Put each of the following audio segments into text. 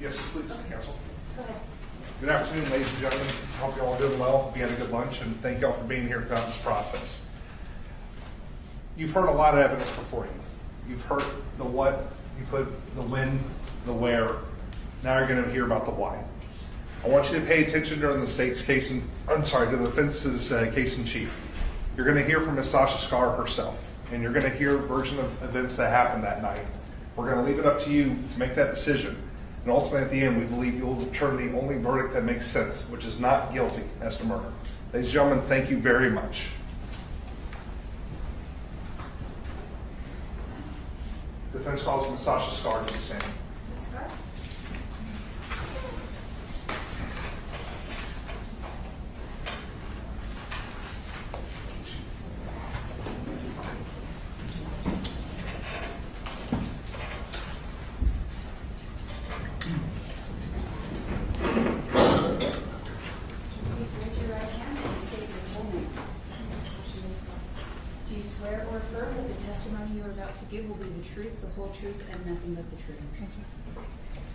Yes, please, counsel. Go ahead. Good afternoon, ladies and gentlemen. I hope you all are doing well. Hope you had a good lunch, and thank you all for being here throughout this process. You've heard a lot of evidence before you. You've heard the what, you put the when, the where. Now you're going to hear about the why. I want you to pay attention during the state's case, to the defense's case in chief. You're going to hear from Ms. Sasha Skare herself, and you're going to hear a version of events that happened that night. We're going to leave it up to you to make that decision. And ultimately, at the end, we believe you'll return the only verdict that makes sense, which is not guilty as to murder. Ladies and gentlemen, thank you very much. Defense calls Ms. Sasha Skare to the stand. Do you swear or affirm that the testimony you are about to give will be the truth, the whole truth, and nothing but the truth? Yes, ma'am.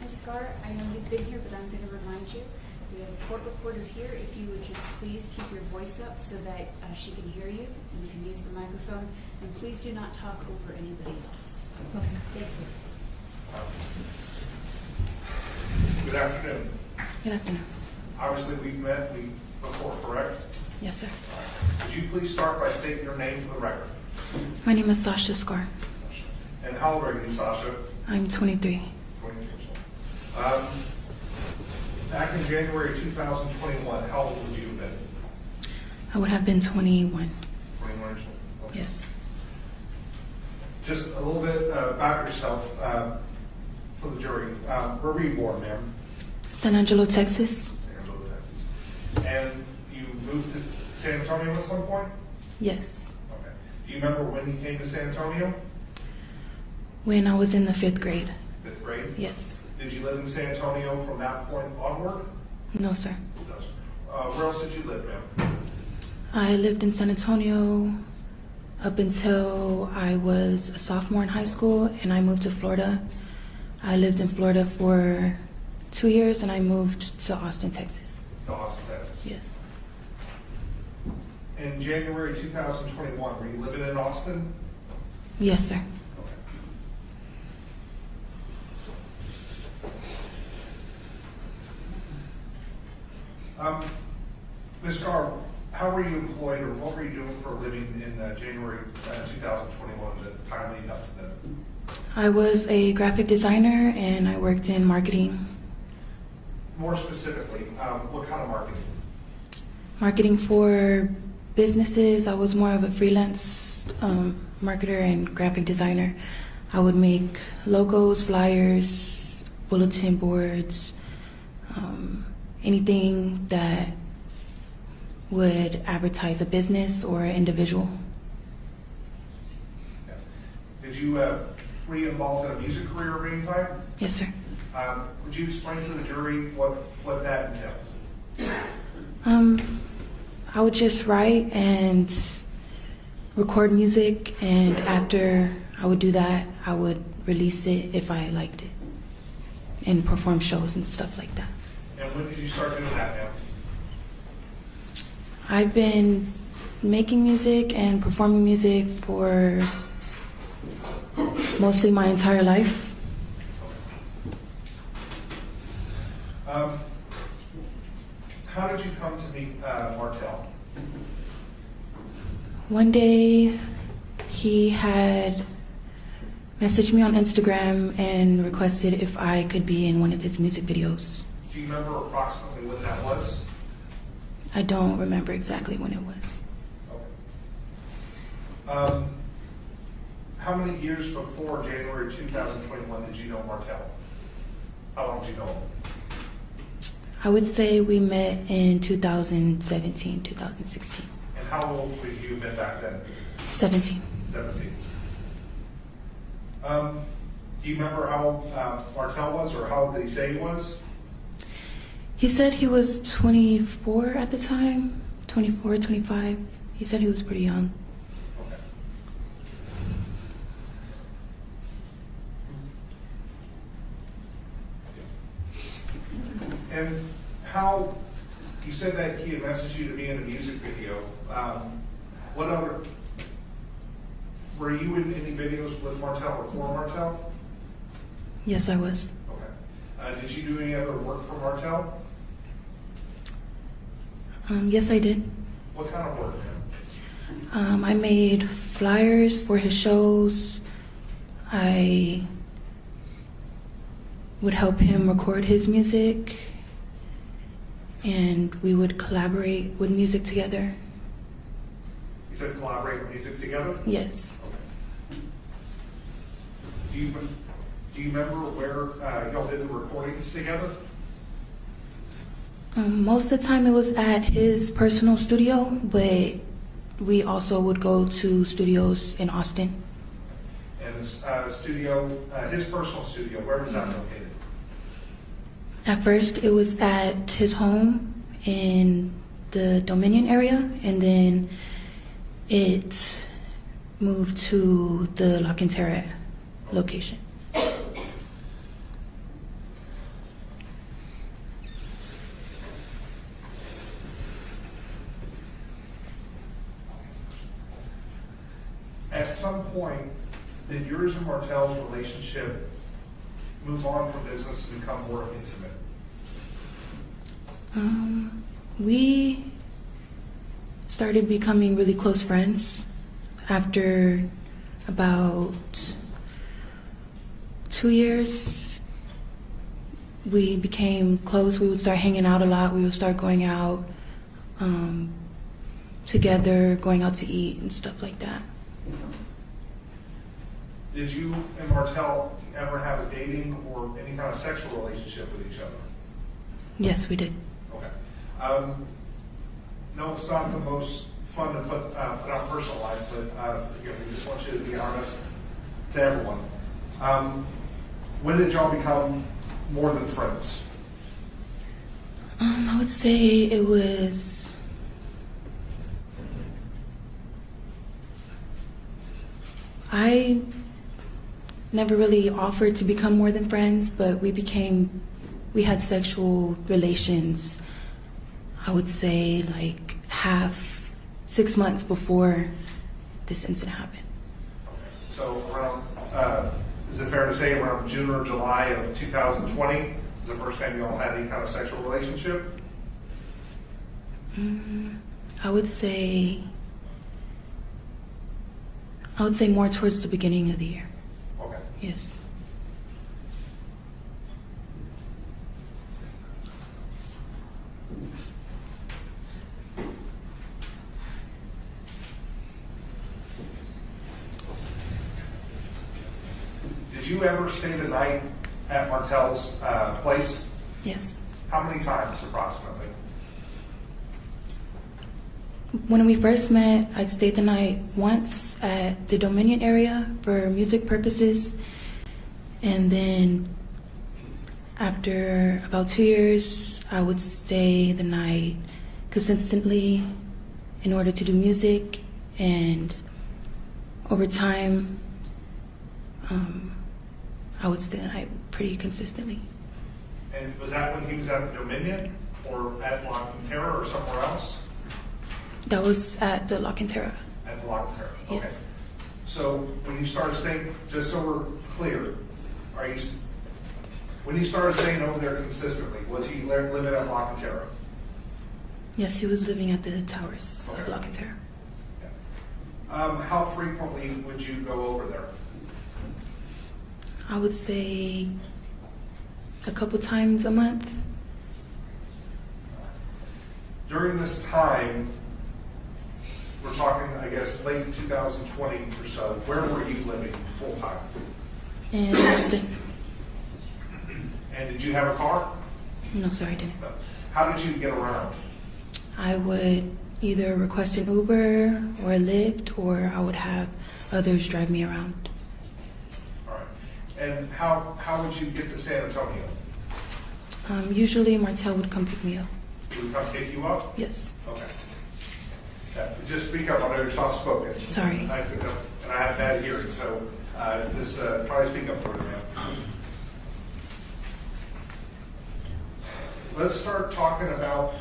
Ms. Skare, I know you've been here, but I'm going to remind you, we have a court reporter here. If you would just please keep your voice up so that she can hear you, and you can use the microphone, and please do not talk over anybody else. Okay. Thank you. Good afternoon. Good afternoon. Obviously, we've met before, correct? Yes, sir. Would you please start by stating your name for the record? My name is Sasha Skare. And how old are you, Sasha? I'm 23. 20 years old. Back in January 2021, how old would you have been? I would have been 21. 21 years old. Okay. Yes. Just a little bit about yourself for the jury. Where were you born, ma'am? San Angelo, Texas. San Angelo, Texas. And you moved to San Antonio at some point? Yes. Okay. Do you remember when you came to San Antonio? When I was in the 5th grade. 5th grade? Yes. Did you live in San Antonio from that point onward? No, sir. No, sir. Where else did you live, ma'am? I lived in San Antonio up until I was a sophomore in high school, and I moved to Florida. I lived in Florida for 2 years, and I moved to Austin, Texas. To Austin, Texas. Yes. In January 2021, were you living in Austin? Yes, sir. Ms. Skare, how were you employed, or what were you doing for a living in January 2021, the time leading up to that? I was a graphic designer, and I worked in marketing. More specifically, what kind of marketing? Marketing for businesses. I was more of a freelance marketer and graphic designer. I would make logos, flyers, bulletin boards, anything that would advertise a business or an individual. Yeah. Did you, were you involved in a music career of any type? Yes, sir. Would you explain to the jury what that entails? I would just write and record music, and after I would do that, I would release it if I liked it and perform shows and stuff like that. And when did you start doing that, ma'am? I've been making music and performing music for mostly my entire life. How did you come to meet Martell? One day, he had messaged me on Instagram and requested if I could be in one of his music videos. Do you remember approximately when that was? I don't remember exactly when it was. Okay. How many years before January 2021 did you know Martell? How long did you know him? I would say we met in 2017, 2016. And how old would you have been back then? 17. 17. Do you remember how old Martell was, or how old did he say he was? He said he was 24 at the time, 24, 25. He said he was pretty young. Okay. And how, you said that he had messaged you to be in a music video. What other, were you in any videos with Martell or for Martell? Yes, I was. Okay. Did you do any other work for Martell? Yes, I did. What kind of work? I made flyers for his shows. I would help him record his music, and we would collaborate with music together. You said collaborate with music together? Yes. Okay. Do you remember where y'all did the recordings together? Most of the time it was at his personal studio, but we also would go to studios in Austin. And the studio, his personal studio, where was that located? At first it was at his home in the Dominion area, and then it moved to the La Cantera location. At some point, did yours and Martell's relationship move on from business and become more intimate? We started becoming really close friends after about 2 years. We became close. We would start hanging out a lot. We would start going out together, going out to eat and stuff like that. Did you and Martell ever have a dating or any kind of sexual relationship with each other? Yes, we did. Okay. No, it's not the most fun to put out personal life, but we just want you to be honest to everyone. When did y'all become more than friends? I would say it was I never really offered to become more than friends, but we had sexual relations, I would say like 6 months before this incident happened. So around, is it fair to say around June or July of 2020 is the first time y'all had any kind of sexual relationship? I would say more towards the beginning of the year. Okay. Yes. Did you ever stay the night at Martell's place? Yes. How many times approximately? When we first met, I stayed the night once at the Dominion area for music purposes. And then after about 2 years, I would stay the night consistently in order to do music. And over time, I would stay the night pretty consistently. And was that when he was at the Dominion or at La Cantera or somewhere else? That was at the La Cantera. At the La Cantera. Okay. Yes. So when you started staying, just so we're clear, when you started staying over there consistently, was he living at La Cantera? Yes, he was living at the towers of Okay. La Cantera. How frequently would you go over there? I would say a couple times a month. During this time, we're talking, I guess, late 2020 or so, where were you living full-time? In Austin. And did you have a car? No, sorry, I didn't. No. How did you get around? I would either request an Uber or a Lyft, or I would have others drive me around. All right. And how would you get to San Antonio? Usually Martell would come pick me up. He would come pick you up? Yes. Okay. Just speak up. I know you're soft-spoken. Sorry. And I have bad hearing, so just try to speak up for me, man. let's start talking about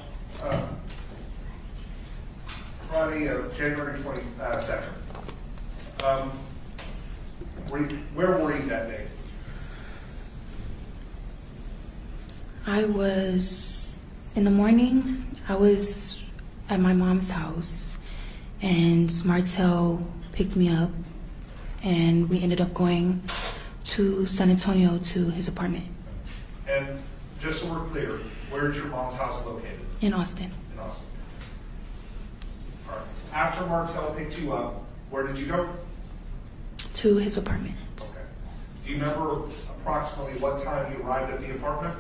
Friday of January 22nd. Where were you that day? I was, in the morning, I was at my mom's house, and Martell picked me up, and we ended up going to San Antonio to his apartment And just so we're clear, where's your mom's house located? in Austin. In Austin. All right. After Martell picked you up, where did you go? To his apartment. Okay. Do you remember approximately what time you arrived at the apartment?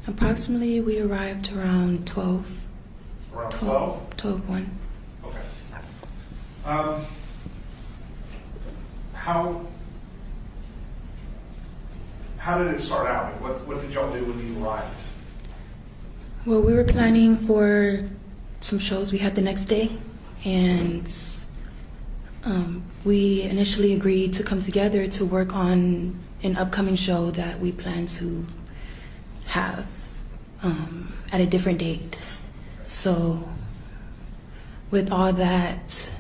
Approximately, we arrived around 12. Around 12? 12:01. Okay. How did it start out? What did y'all do when you arrived? Well, we were planning for some shows we had the next day, and we initially agreed to come together to work on an upcoming show that we plan to have at a different date. So with all that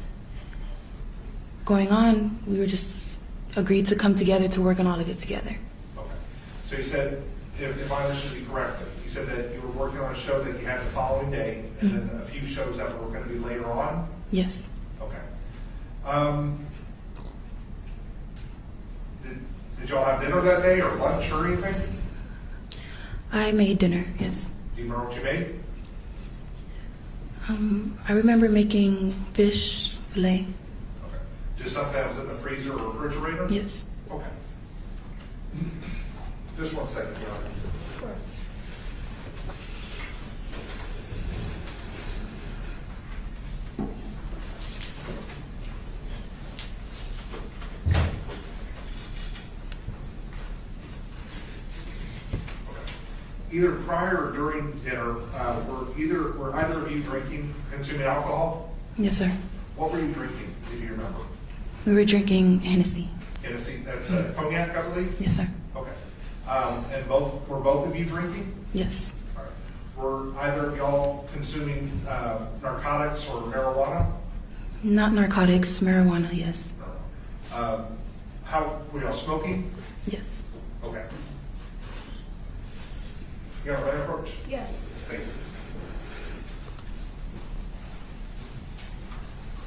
going on, we were just agreed to come together to work on all of it together. Okay. So you said, if I understood you correctly, you said that you were working on a show that you had the following day, and then a few shows that were going to be later on? Yes. Okay. Did y'all have dinner that day, or lunch, or anything? I made dinner, yes. Do you remember what you made? I remember making fish fillet. Okay. Just something that was in the freezer or refrigerator? Yes. Okay. Just one second, John. Sure. Either prior or during dinner, were either of you drinking, consuming alcohol? Yes, sir. What were you drinking, if you remember? We were drinking Hennessy. Hennessy, that's cognac, I believe? Yes, sir. Okay. And were both of you drinking? Yes. All right. Were either of y'all consuming narcotics or marijuana? Not narcotics, marijuana, yes. No. How were y'all smoking? Yes. Okay. You got a right approach? Yes. Thank you.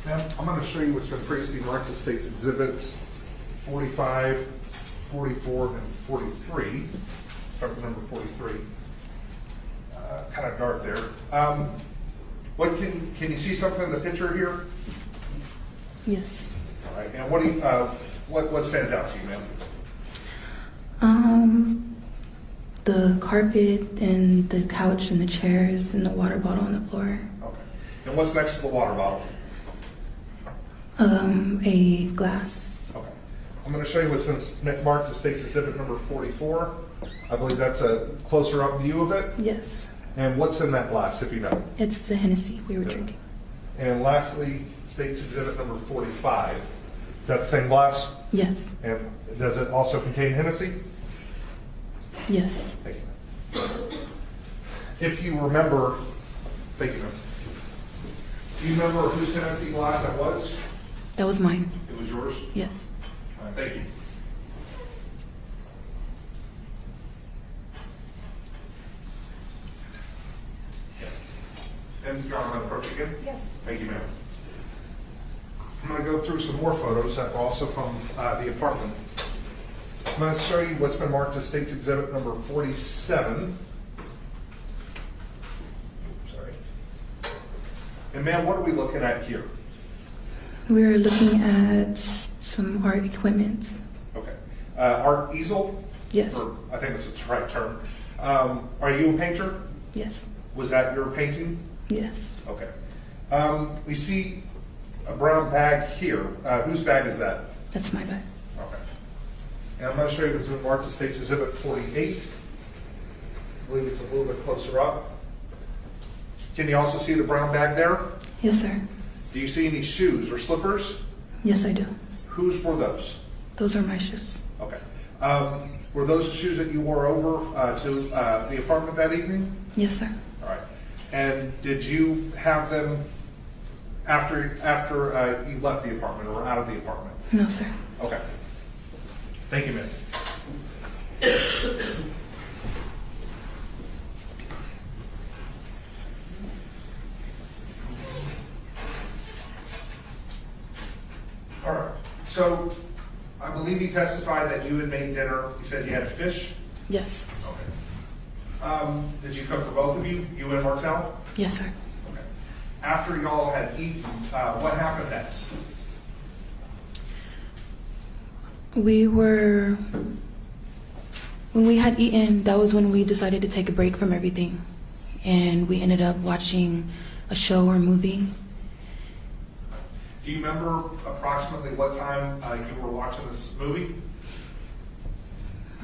Now, I'm going to show you what's been previously marked as State's Exhibits 45, 44, and 43. Start with number 43. Kind of dark there. What can you see something in the picture here? Yes. All right. And what stands out to you, ma'am? The carpet and the couch and the chairs and the water bottle on the floor. Okay. And what's next to the water bottle? A glass. Okay. I'm going to show you what's been marked as State's Exhibit number 44. I believe that's a closer up view of it. Yes. And what's in that glass, if you know? It's the Hennessy we were drinking. And lastly, State's Exhibit number 45. Is that the same glass? Yes. And does it also contain Hennessy? Yes. Thank you. If you remember, thank you, ma'am. Do you remember whose Hennessy glass that was? That was mine. It was yours? Yes. All right, thank you. And you're on the approach again? Yes. Thank you, ma'am. I'm going to go through some more photos that are also from the apartment. I'm going to show you what's been marked as State's Exhibit number 47. Sorry. And ma'am, what are we looking at here? We were looking at some art equipment. Okay. Art easel? Yes. Or, I think that's the right term. Are you a painter? Yes. Was that your painting? Yes. Okay. We see a brown bag here. Whose bag is that? That's my bag. Okay. And I'm going to show you what's been marked as State's Exhibit 48. I believe it's a little bit closer up. Can you also see the brown bag there? Yes, sir. Do you see any shoes or slippers? Yes, I do. Whose were those? Those are my shoes. Okay. Were those the shoes that you wore over to the apartment that evening? Yes, sir. All right. And did you have them after you left the apartment or out of the apartment? No, sir. Okay. Thank you, ma'am. All right. So I believe you testified that you had made dinner. You said you had fish. Yes. Okay. Did you cook for both of you, you and Martell? Yes, sir. Okay. After y'all had eaten, what happened next? When we had eaten, that was when we decided to take a break from everything. And we ended up watching a show or movie. Do you remember approximately what time you were watching this movie?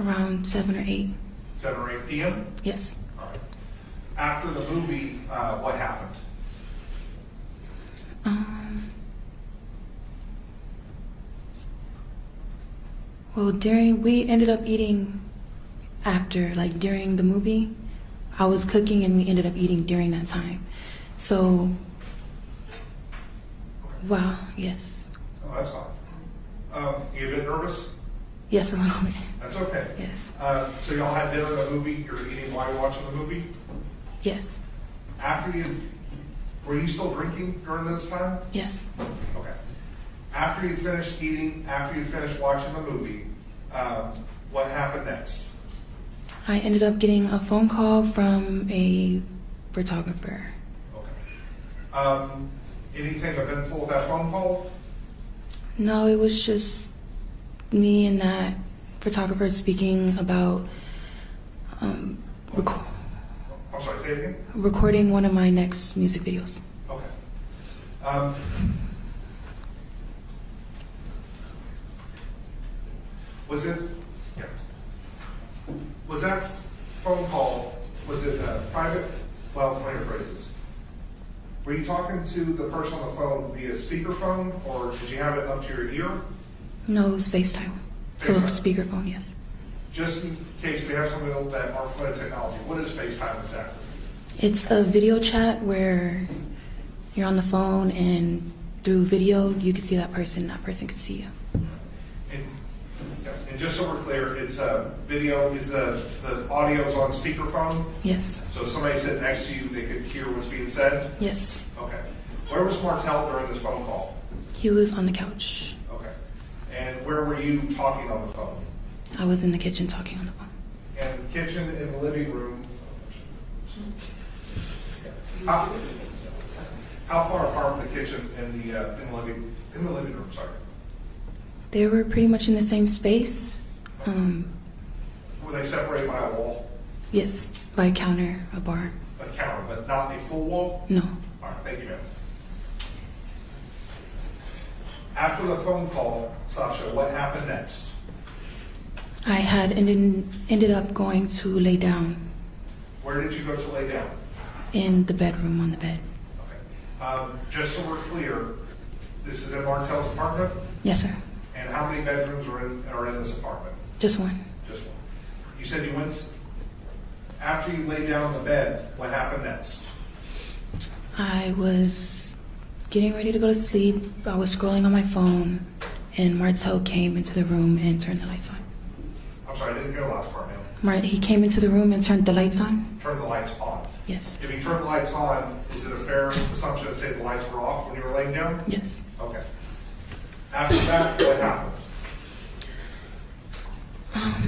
Around 7 or 8. 7 or 8 p.m.? Yes. All right. After the movie, what happened? Well, we ended up eating after, like during the movie. I was cooking and we ended up eating during that time. So, wow, yes. Oh, that's fine. You a bit nervous? Yes, a little bit. That's okay. Yes. So y'all had dinner in the movie. You're eating while you're watching the movie. Yes. Were you still drinking during this time? Yes. Okay. After you finished eating, after you finished watching the movie, what happened next? I ended up getting a phone call from a photographer. Okay. Anything eventful with that phone call? No, it was just me and that photographer speaking about I'm sorry, say it again? recording one of my next music videos. Okay. Was that phone call, was it private? Well, let me rephrase this. Were you talking to the person on the phone via speakerphone, or did you have it up to your ear? No, it was FaceTime. So FaceTime. speakerphone, yes. Just in case we have somebody that aren't familiar with technology, what is FaceTime exactly? It's a video chat where you're on the phone and through video you can see that person can see you. And just so we're clear, it's a video, is the audio is on speakerphone? Yes. So if somebody sitting next to you, they could hear what's being said? Yes. Okay. Where was Martell during this phone call? He was on the couch. Okay. And where were you talking on the phone? I was in the kitchen talking on the phone. And the kitchen and the living room. How far apart were the kitchen and the living room? Sorry. They were pretty much in the same space. Were they separated by a wall? Yes, by a counter, a bar. A counter, but not a full wall? No. All right, thank you, ma'am. After the phone call, Sasha, what happened next? I had ended up going to lay down Where did you go to lay down? in the bedroom on the bed. Okay. Just so we're clear, this is in Martell's apartment? Yes, sir. And how many bedrooms are in this apartment? Just one. Just one. You said you went, after you laid down on the bed, what happened next? I was getting ready to go to sleep. I was scrolling on my phone, and Martell came into the room and turned the lights on. I'm sorry, I didn't hear the last part, ma'am. He came into the room and turned the lights on? Turn the lights on. Yes. If you turned the lights on, is it a fair assumption to say the lights were off when you were laying down? Yes. Okay. After that, what happened?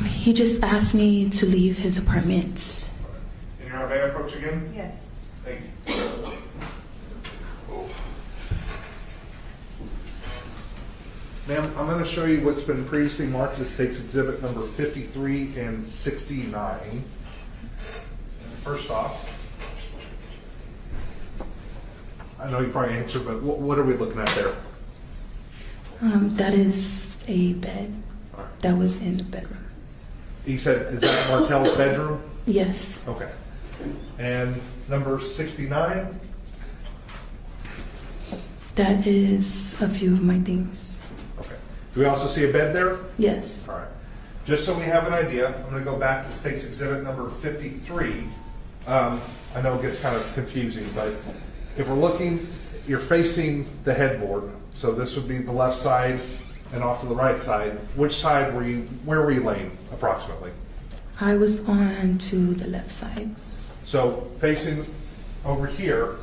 He just asked me to leave his apartment. And you're on a approach again? Yes. Thank you. Ma'am, I'm going to show you what's been previously marked as State's Exhibit number 53 and 69. First off, I know you probably answered, but what are we looking at there? That is a bed that was in the bedroom. You said, is that Martell's bedroom? Yes. Okay. And number 69? That is a few of my things. Okay. Do we also see a bed there? Yes. All Just so we have an idea, I'm going to go back to State's Exhibit number 53. I know it gets kind of confusing, but if we're looking, you're facing the headboard. So this would be the left side and off to the right side. Which side were you, where were you laying approximately? I was on to the left side. So facing over here,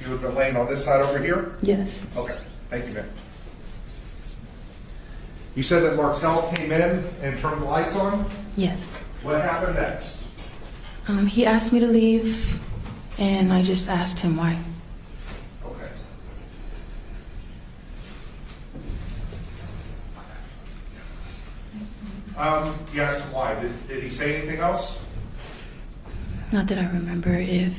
you would have been laying on this side over here? Yes. Okay, thank you, ma'am. You said that Martell came in and turned the lights on? Yes. What happened next? He asked me to leave, and I just asked him why. Okay. You asked him why. Did he say anything else? Not that I remember. I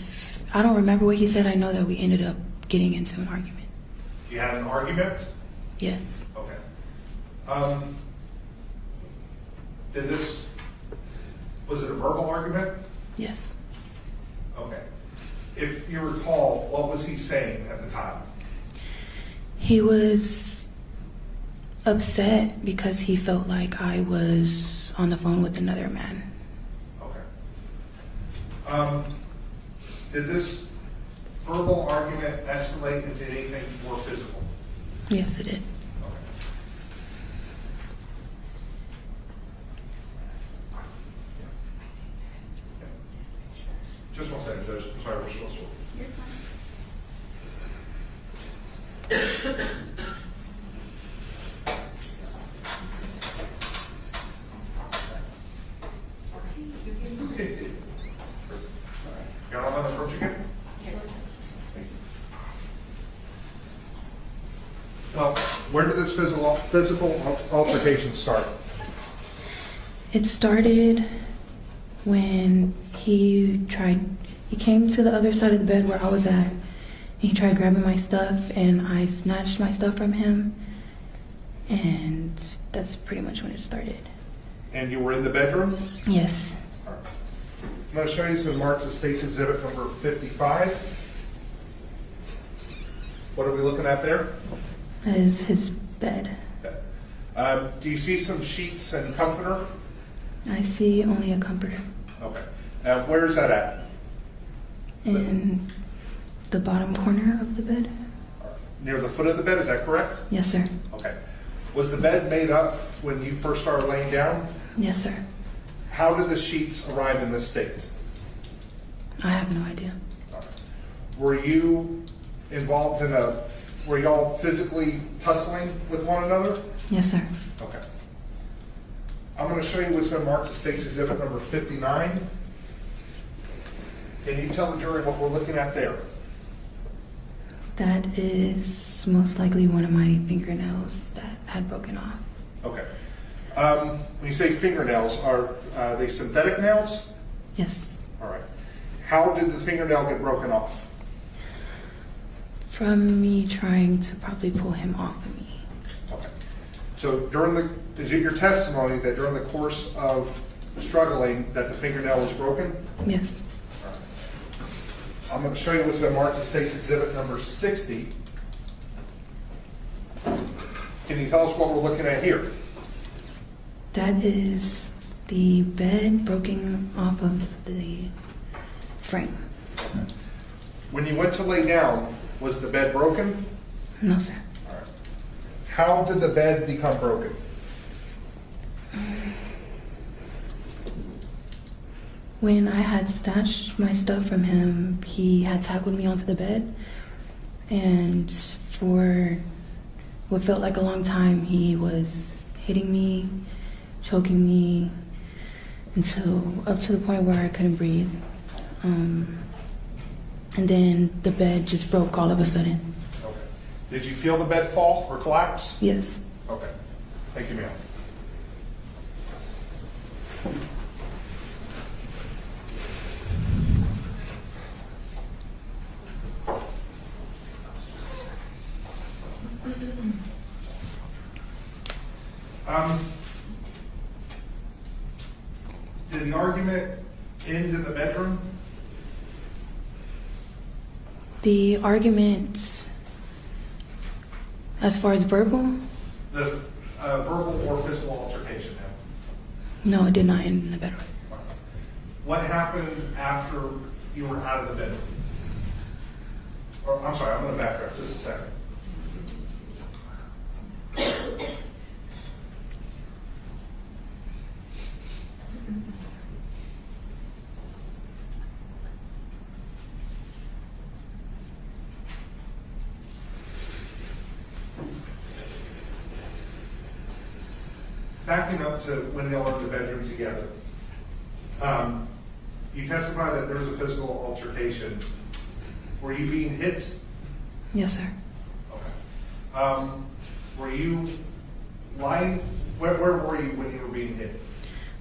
don't remember what he said. I know that we ended up getting into an argument. You had an argument? Yes. Okay. Was it a verbal argument? Yes. Okay. If you recall, what was he saying at the time? He was upset because he felt like I was on the phone with another man. Okay. Did this verbal argument escalate into anything more physical? Yes, it did. Okay. Just one second, Judge. I'm sorry, we're supposed to. You're fine. You're not on the approach again? Well, where did this physical altercation start? It started when he came to the other side of the bed where I was at, and he tried grabbing my stuff, and I snatched my stuff from him, and that's pretty much when it started. And you were in the bedroom? Yes. All right. I'm going to show you it's been marked as State's Exhibit number 55. What are we looking at there? That is his bed. Okay. Do you see some sheets and comforter? I see only a comforter. Okay. Where is that at? In the bottom corner of the bed? Near the foot of the bed, is that correct? Yes, sir. Okay. Was the bed made up when you first started laying down? Yes, sir. How did the sheets arrive in this state? I have no idea. All right. Were you involved in were y'all physically tussling with one another? Yes, sir. Okay. I'm going to show you what's been marked as State's Exhibit number 59. Can you tell the jury what we're looking at there? That is most likely one of my fingernails that had broken off. Okay. When you say fingernails, are they synthetic nails? Yes. All right. How did the fingernail get broken off? From me trying to probably pull him off of me. Okay. So is it your testimony that during the course of struggling that the fingernail was broken? Yes. All right. I'm going to show you what's been marked as State's Exhibit number 60. Can you tell us what we're looking at here? That is the bed broken off of the frame. When you went to lay down, was the bed broken? No, sir. All right. How did the bed become broken? When I had snatched my stuff from him, he had tackled me onto the bed, and for what felt like a long time, he was hitting me, choking me, until up to the point where I couldn't breathe. And then the bed just broke all of a sudden. Okay. Did you feel the bed fall or collapse? Yes. Okay. Thank you, ma'am. Did the argument end in the bedroom? The argument, as far as verbal, The verbal or physical altercation, ma'am? No, it did not end in the bedroom. What happened after you were out of the bed? Or, I'm sorry, I'm going to backtrack just a second. Backing up to when y'all were in the bedroom together, you testified that there was a physical altercation. Were you being hit? Yes, sir. Okay. Were you lying? Where were you when you were being hit?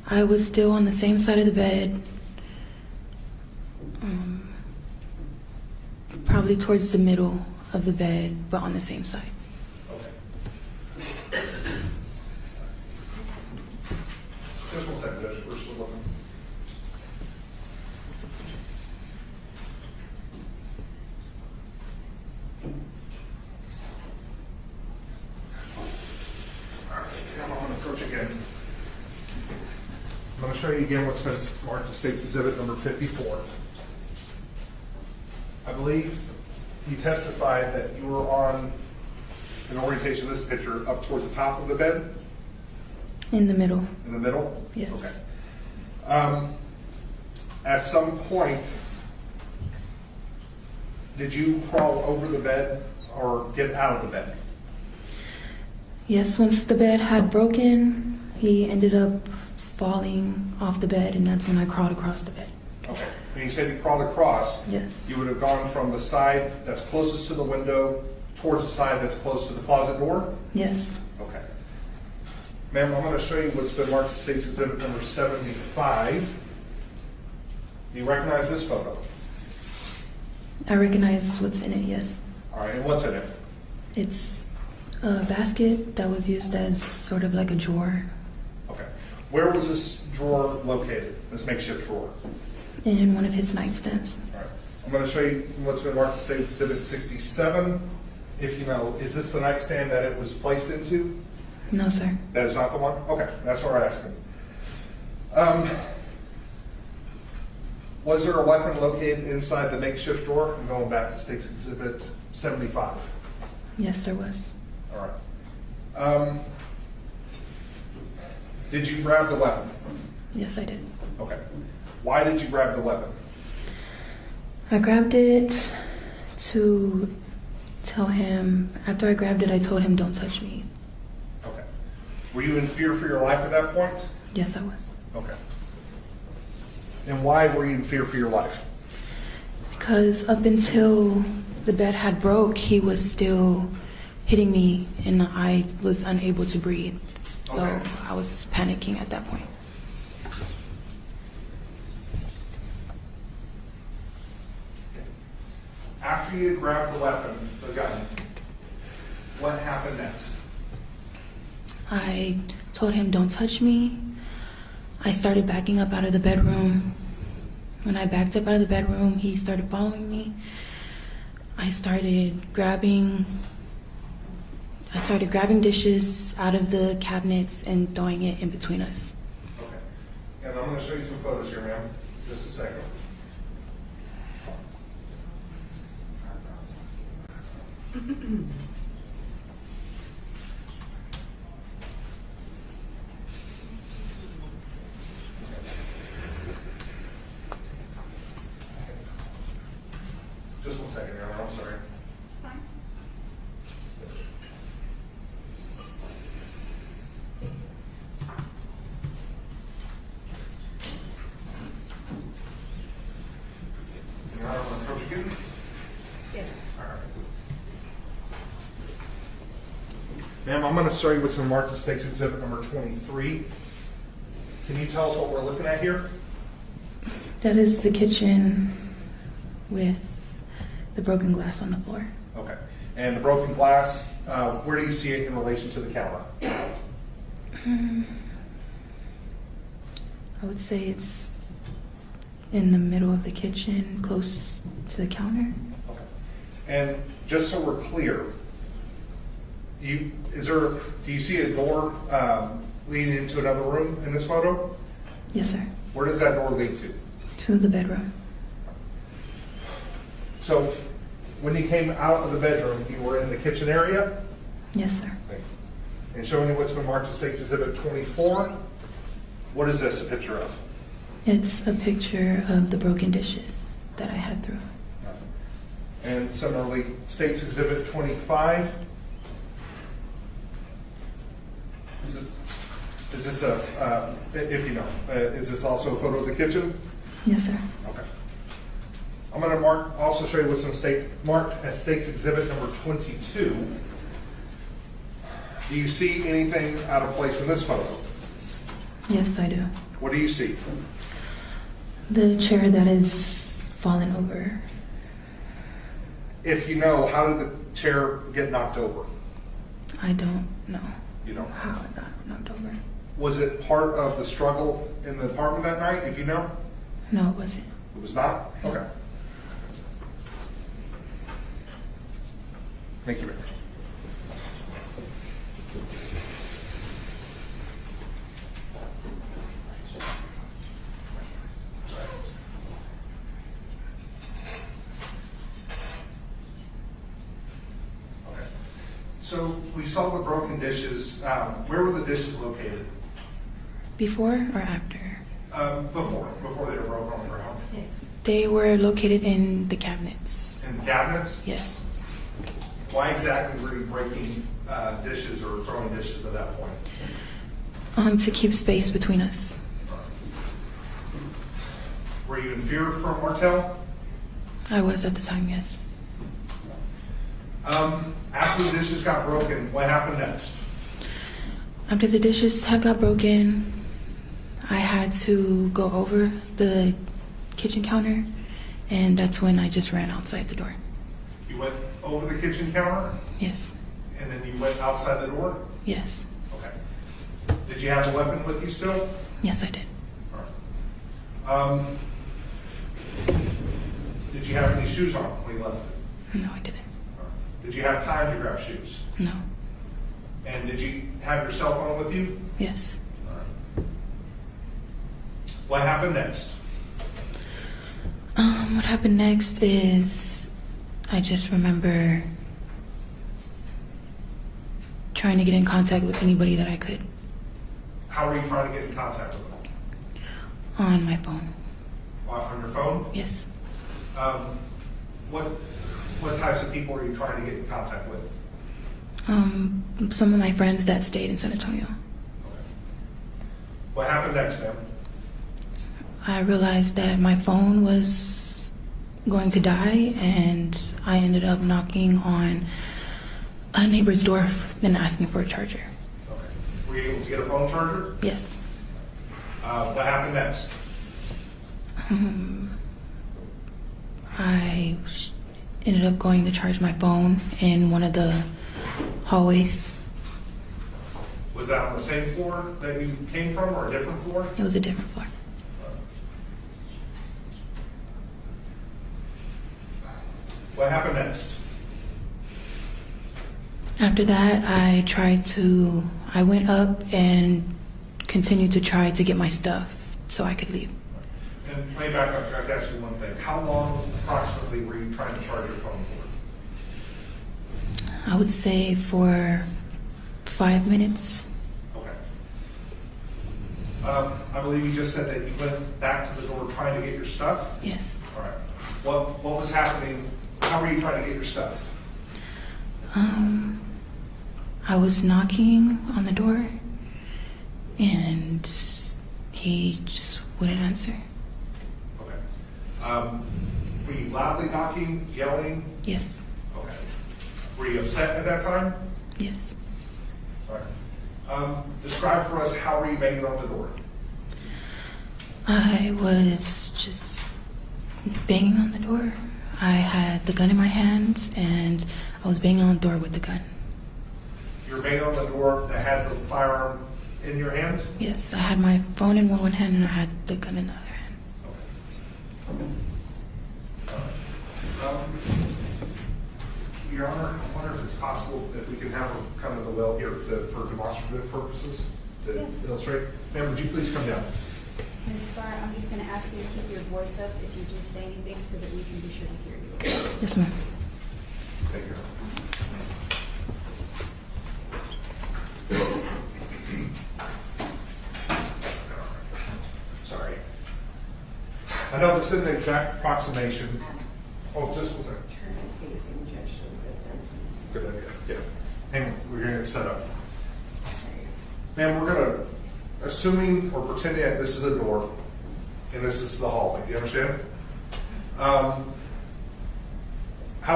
I was still on the same side of the bed, probably towards the middle of the bed, but on the same side. Okay. Just one second, Judge. We're still looking. All right, I'm going to approach again. I'm going to show you again what's been marked as State's Exhibit number 54. I believe you testified that you were on an orientation of this picture up towards the top of the bed? In the middle. In the middle? Yes. Okay. At some point, did you crawl over the bed or get out of the bed? Yes, once the bed had broken, he ended up falling off the bed, and that's when I crawled across the bed. Okay. When you said you crawled across, Yes. you would have gone from the side that's closest to the window towards the side that's close to the closet door? Yes. Okay. Ma'am, I'm going to show you what's been marked as State's Exhibit number 75. Do you recognize this photo? I recognize what's in it, yes. All right, and what's in it? It's a basket that was used as sort of like a drawer Okay. Where was this drawer located, this makeshift drawer? in one of his nightstands. All right. I'm going to show you what's been marked as State's Exhibit 67. If you know, is this the nightstand that it was placed into? No, sir. That is not the one? Okay, that's what we're asking. Was there a weapon located inside the makeshift drawer? I'm going back to State's Exhibit 75. Yes, there was. All right. Did you grab the weapon? Yes, I did. Okay. Why did you grab the weapon? I grabbed it to tell him, after I grabbed it, I told him, don't touch me. Okay. Were you in fear for your life at that point? Yes, I was. Okay. And why were you in fear for your life? Because up until the bed had broke, he was still hitting me and I was unable to breathe. So Okay. I was panicking at that point. After you had grabbed the weapon, the gun, what happened next? I told him, don't touch me. I started backing up out of the bedroom. When I backed up out of the bedroom, he started following me. I started grabbing dishes out of the cabinets and throwing it in between us. Okay. And I'm going to show you some photos here, ma'am. Just a second. Just one second, Your Honor. I'm sorry. It's fine. Your Honor, I'm going to approach again. Yes. All right. Ma'am, I'm going to show you what's been marked as State's Exhibit number 23. Can you tell us what we're looking at here? That is the kitchen with the broken glass on the floor. Okay. And the broken glass, where do you see it in relation to the counter? I would say it's in the middle of the kitchen, close to the counter. Okay. And just so we're clear, do you see a door leading into another room in this photo? Yes, sir. Where does that door lead to? To the bedroom. So when you came out of the bedroom, you were in the kitchen area? Yes, sir. And showing you what's been marked as State's Exhibit 24. What is this a picture of? It's a picture of the broken dishes that I had through. And similarly, State's Exhibit 25. Is this if you know, is this also a photo of the kitchen? Yes, sir. Okay. I'm going to also show you what's marked as State's Exhibit number 22. Do you see anything out of place in this photo? Yes, I do. What do you see? The chair that is fallen over. If you know, how did the chair get knocked over? I don't know You don't. how it got knocked over. Was it part of the struggle in the apartment that night, if you know? No, it wasn't. It was not? Okay. Thank you, Rick. Okay. So we saw the broken dishes. Where were the dishes located? Before or after? Before they were broken on the ground. They were located in the cabinets. In cabinets? Yes. Why exactly were you breaking dishes or throwing dishes at that point? To keep space between us. Were you in fear from Martell? I was at the time, yes. After the dishes got broken, what happened next? After the dishes had got broken, I had to go over the kitchen counter, and that's when I just ran outside the door. You went over the kitchen counter, Yes. and then you went outside the door? Yes. Okay. Did you have a weapon with you still? Yes, I did. All right. Did you have any shoes on when you left? No, I didn't. All right. Did you have time to grab shoes? No. And did you have your cell phone with you? Yes. All right. What happened next? What happened next is I just remember trying to get in contact with anybody that I could How were you trying to get in contact with them? on my phone. On your phone? Yes. What types of people are you trying to get in contact with? Some of my friends that stayed in San Antonio. Okay. What happened next, ma'am? I realized that my phone was going to die, and I ended up knocking on a neighbor's door and asking for a charger. Okay. Were you able to get a phone charger? Yes. What happened next? I ended up going to charge my phone in one of the hallways. Was that on the same floor that you came from or a different floor? It was a different floor. What happened next? After that, I went up and continued to try to get my stuff so I could leave. And let me back up. I have to ask you one thing. How long approximately were you trying to charge your phone for? I would say for 5 minutes. Okay. I believe you just said that you went back to the door trying to get your stuff? Yes. All right. What was happening? How were you trying to get your stuff? I was knocking on the door, and he just wouldn't answer. Okay. Were you loudly knocking, yelling? Yes. Okay. Were you upset at that time? Yes. All right. Describe for us how were you banging on the door? I was just banging on the door. I had the gun in my hands, and I was banging on the door with the gun. You were banging on the door that had the firearm in your hand? Yes, I had my phone in one hand, and I had the gun in the other hand. Okay. Your Honor, I wonder if it's possible that we can have her come to the well here for demonstrative purposes. Yes. illustrate? Ma'am, would you please come down? Ms. Skare, I'm just going to ask you to keep your voice up if you do say anything so that we can be sure to hear you. Yes, ma'am. Thank you. Sorry. I know this isn't an exact approximation. Oh, just was a Turn it facing Judge Shelby. good idea. Yeah. Hang on, we're gonna get set up. Ma'am, we're gonna, assuming or pretending that this is a door and this is the hallway. Do you understand? How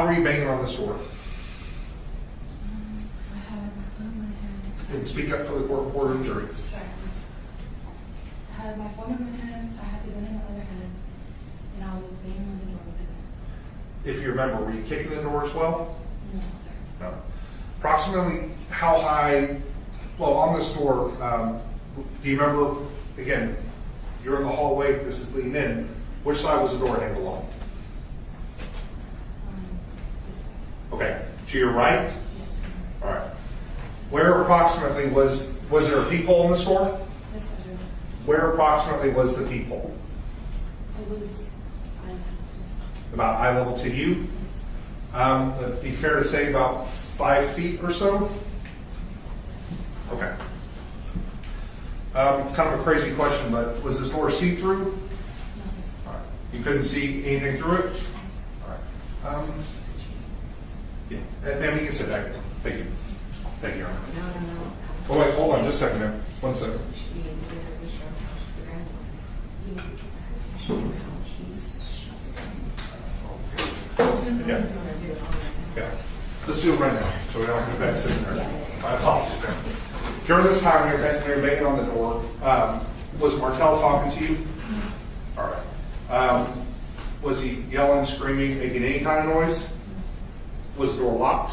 are you banging on this door? I had my phone in my hand. And speak up for the court and jury. Sorry. I had my phone in my hand, I had the gun in my other hand, and I was banging on the door with the gun. If you remember, were you kicking the door as well? No, sir. No. Approximately how high, well, on this door, do you remember, again, you're in the hallway, this is leading in, which side was the door angle on? This side. Okay, to your right? Yes, sir. All right. Where approximately was there a peephole in this door? This side was. Where approximately was the peephole? It was. I About eye level to you? It'd be fair to say about 5 feet or so? Okay. Kind of a crazy question, but was this door see-through? No, sir. All right. You couldn't see anything through it? All right. Yeah. Ma'am, you can sit back. Thank you. Thank you, Your Honor. No. Oh, wait, hold on just a second, ma'am. 1 second. She didn't get her to show how the ground. You need to get her to show how she. Yeah. Yeah. Let's do it right now, so we don't have that sitting there. My apologies, ma'am. During this time, when you're banging on the door, was Martell talking to you? All right. Was he yelling, screaming, making any kind of noise? Was the door locked?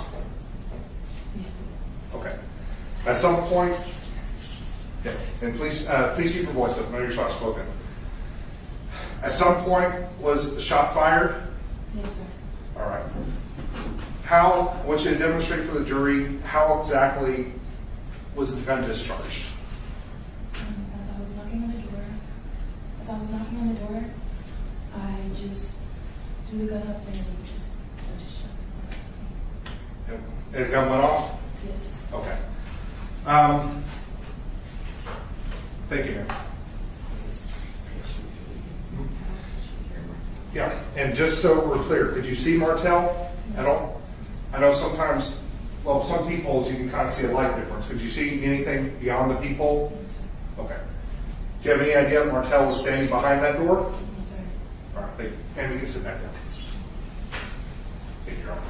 Yes, it Okay. At some point, yeah, and please keep your voice up. I know you're soft spoken. At some point, was the shot fired? was. Yes, sir. All right. I want you to demonstrate for the jury how exactly was the gun discharged? As I was knocking on the door, I just threw the gun up and I just shot it. And the gun went off? Yes. Okay. Thank you, ma'am. Yeah, and just so we're clear, could you see Martell at all? I know sometimes, well, some people, you can kind of see a light difference. Could you see anything beyond the peephole? Okay. Do you have any idea if Martell was standing behind that door? No, sir. All right, thank you. And we can sit back down. Thank you, Your Honor.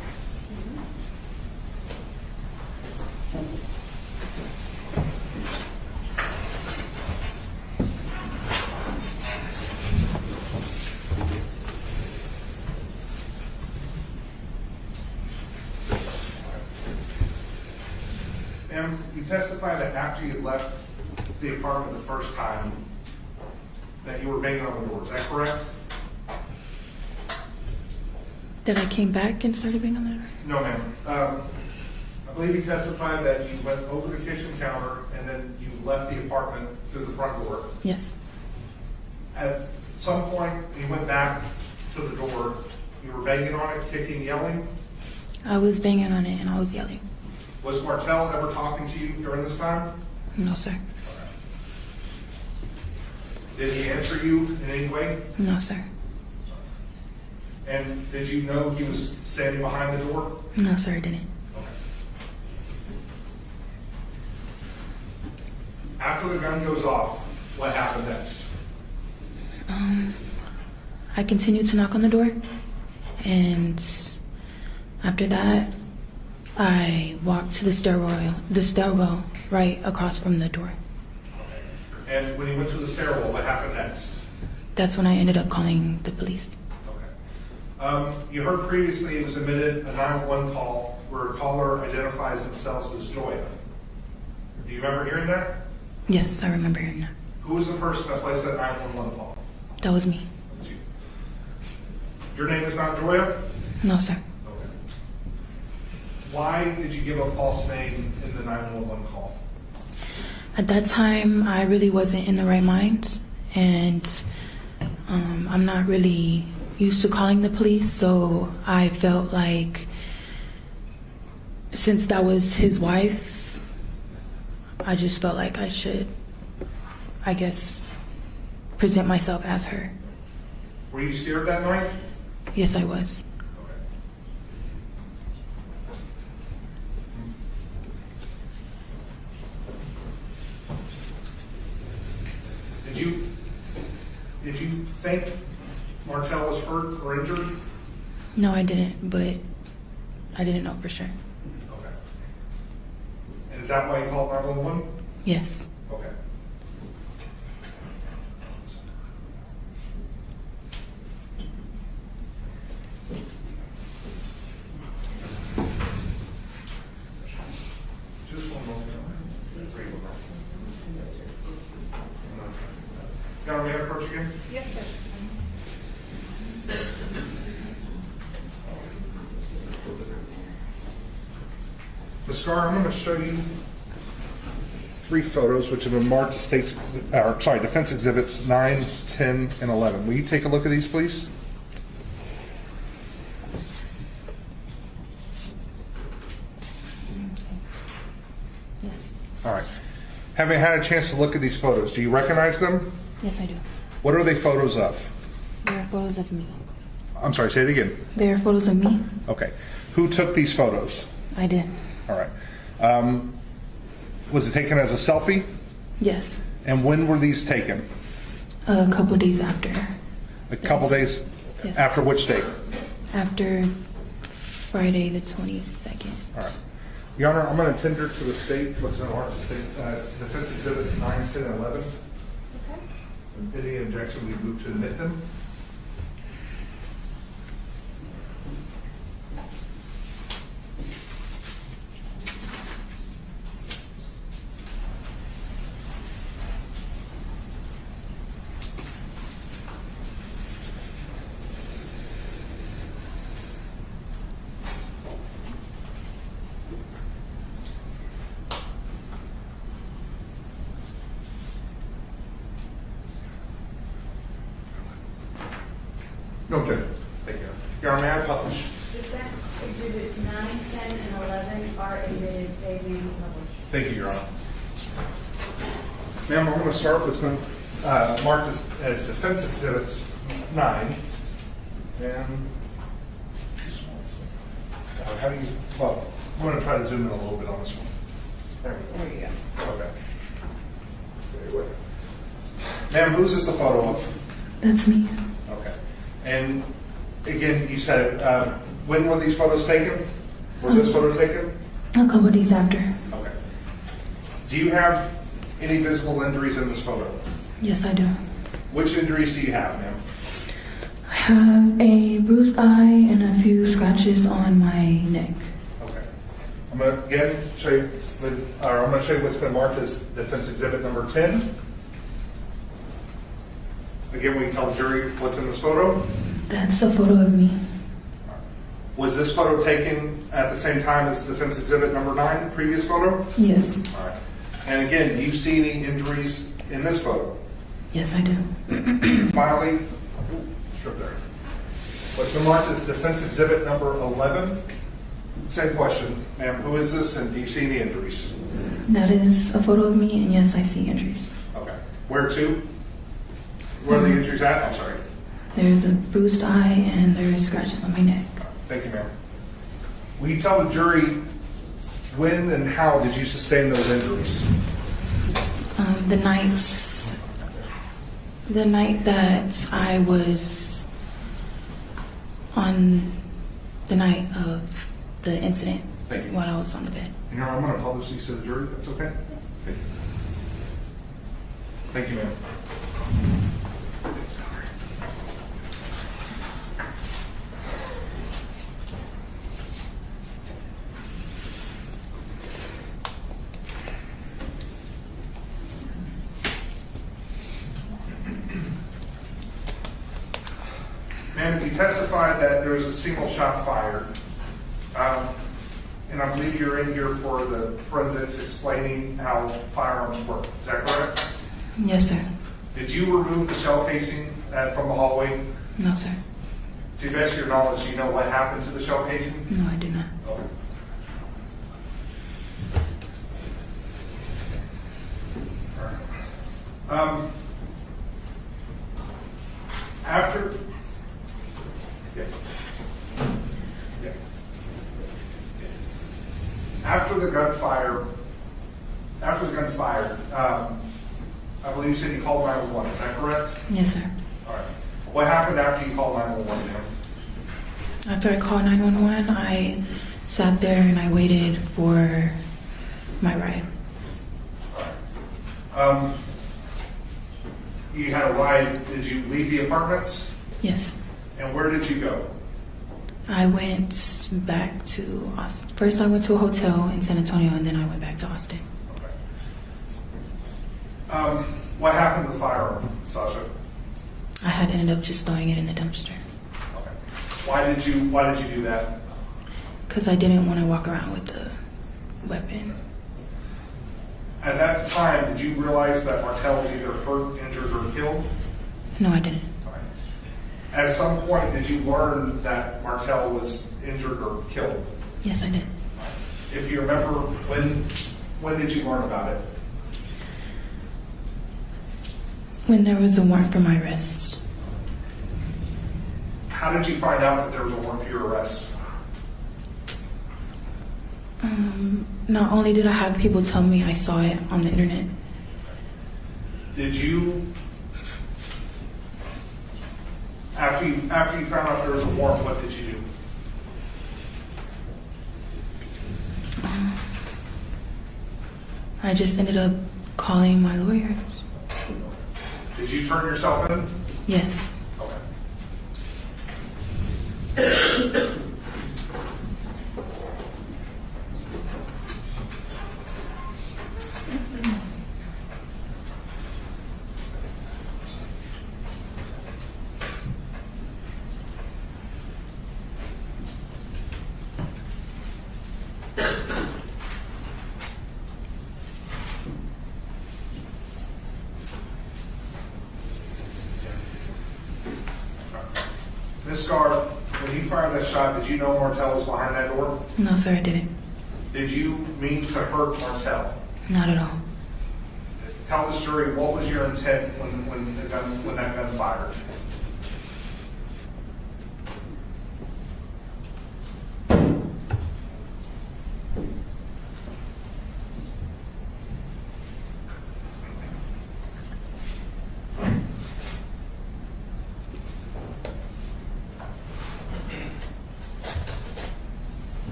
Ma'am, you testified that after you left the apartment the first time, that you were banging on the door. Is that correct? That I came back and started banging on the door? No, ma'am. I believe you testified that you went over the kitchen counter and then you left the apartment through the front door. Yes. At some point, you went back to the door. You were banging on it, kicking, yelling. I was banging on it and I was yelling. Was Martell ever talking to you during this time? No, sir. Did he answer you in any way? No, sir. And did you know he was standing behind the door? No, sir, I didn't. Okay. After the gun goes off, what happened next? I continued to knock on the door, and after that, I walked to the stairwell right across from the door. And when you went to the stairwell, what happened next? That's when I ended up calling the police. Okay. You heard previously it was admitted a 911 call where a caller identifies themselves as Joya. Do you remember hearing that? Yes, I remember hearing that. Who was the person that placed that 911 call? That was me. That was you. Your name is not Joya? No, sir. Okay. Why did you give a false name in the 911 call? At that time, I really wasn't in the right mind, and I'm not really used to calling the police, so I felt like since that was his wife, I just felt like I should, I guess, present myself as her. Were you scared that night? Yes, I was. Okay. Did you think Martell was hurt or injured? No, I didn't, but I didn't know for sure. Okay. And is that why you called 911? Yes. Okay. Just one moment. Got me approach again? Yes, sir. Ms. Skare, I'm going to show you 3 photos which have been marked as defense exhibits 9, 10, and 11. Will you take a look at these, please? Yes. All right. Having had a chance to look at these photos, do you recognize them? Yes, I do. What are they photos of? There are photos of me. I'm sorry, say it again. There are photos of me. Okay. Who took these photos? I did. All right. Was it taken as a selfie? Yes. And when were these taken? A couple days after. A couple days Yes. after which date? After Friday the 22nd. All right. Your Honor, I'm going to tender to the state what's been marked as state defense exhibits 9, 10, and 11. Okay. Any objection, we move to admit them. No objection. Thank you. Your Honor, may I publish? Defense exhibits 9, 10, and 11 are admitted. They may be published. Thank you, Your Honor. Ma'am, I'm going to start with what's been marked as defense exhibits 9. And just one second. How do you, well, I'm going to try to zoom in a little bit on this one. There we go. There you go. Okay. Very well. Ma'am, who's this a photo of? That's me. Okay. And again, you said, when were these photos taken? Were this photo taken? A couple days after. Okay. Do you have any visible injuries in this photo? Yes, I do. Which injuries do you have, ma'am? I have a bruised eye and a few scratches on my neck. Okay. I'm going to again show you, I'm going to show you what's been marked as defense exhibit number 10. Again, will you tell the jury what's in this photo? That's a photo of me. Was this photo taken at the same time as defense exhibit number 9, the previous photo? Yes. All right. And again, do you see any injuries in this photo? Yes, I do. Finally, strip there. What's been marked as defense exhibit number 11? Same question, ma'am. Who is this, and do you see any injuries? That is a photo of me, and yes, I see injuries. Okay. Where to? Where are the injuries at? I'm sorry. There's a bruised eye and there's scratches on my neck. Thank you, ma'am. Will you tell the jury when and how did you sustain those injuries? The night that I was on the night of the incident. Thank you. While I was on the bed. And I'm going to publish these to the jury. That's okay? Thank you. Thank you, ma'am. Ma'am, you testified that there was a single shot fired. In and I believe you're in here for the forensics explaining how firearms work. Is that correct? Yes, sir. Did you remove the shell casing from the hallway? No, sir. To the best of your knowledge, do you know what happened to the shell casing? No, I do not. After, yeah. Yeah. After the gun fired, I believe you said you called 911. Is that correct? Yes, sir. All right. What happened after you called 911, ma'am? After I called 911, I sat there and I waited for my ride. You had a ride. Did you leave the apartments? Yes. And where did you go? I went back to Austin. First, I went to a hotel in San Antonio, and then I went back to Austin. Okay. What happened to the firearm, Sasha? I had ended up just throwing it in the dumpster Okay. Why did you do that? because I didn't want to walk around with the weapon. At that time, did you realize that Martell was either hurt, injured, or killed? No, I didn't. Okay. At some point, did you learn that Martell was injured or killed? Yes, I did. If you remember, when did you learn about it? When there was a warrant for my arrest, How did you find out that there was a warrant for your arrest? not only did I have people tell me, I saw it on the internet. Did you, after you found out there was a warrant, what did you do? I just ended up calling my lawyers. Did you turn yourself in? Yes. Okay. Ms. Skare, when you fired that shot, did you know Martell was behind that door? No, sir, I didn't. Did you mean to hurt Martell? Not at all. Tell this jury, what was your intent when that gun fired?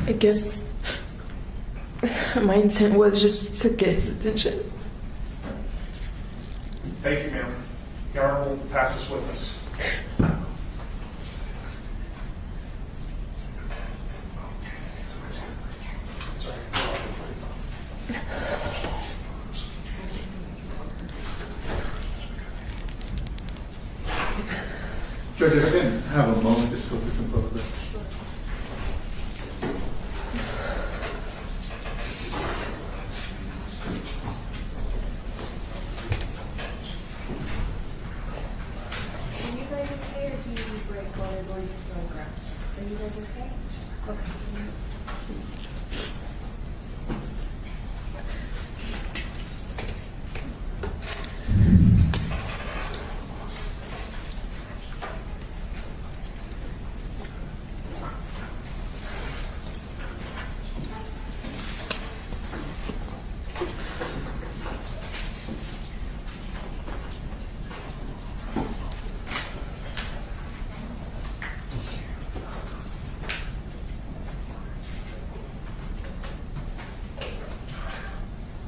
I guess my intent was just to get his attention. Thank you, ma'am. The Honorable pass this witness. Judge, if I can have a moment just to go through some photographs. Are you guys okay, or do you need a break while they're going through photographs? Are you guys okay? Okay.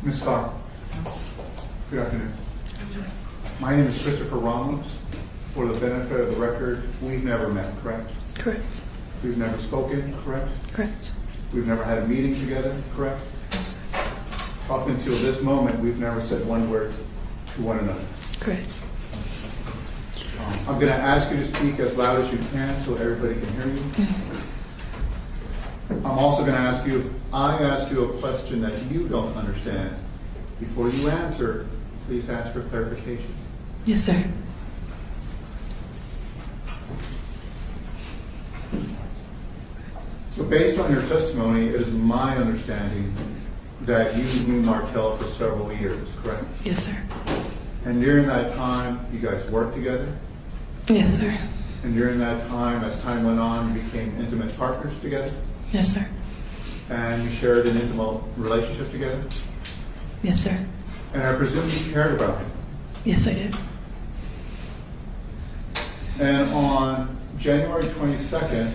Ms. Carr. Good afternoon. My name is Christopher Ramos. For the benefit of the record, we've never met, correct? Correct. We've never spoken, correct? Correct. We've never had a meeting together, correct? Up until this moment, we've never said one word to one another. Correct. I'm going to ask you to speak as loud as you can so everybody can hear you. I'm also going to ask you, if I ask you a question that you don't understand, before you answer, please ask for clarification. Yes, sir. So based on your testimony, it is my understanding that you knew Martell for several years, correct? Yes, sir. And during that time, you guys worked together? Yes, sir. And during that time, as time went on, you became intimate partners together? Yes, sir. And you shared an intimate relationship together? Yes, sir. And I presume you cared about him. Yes, I did. And on January 22nd,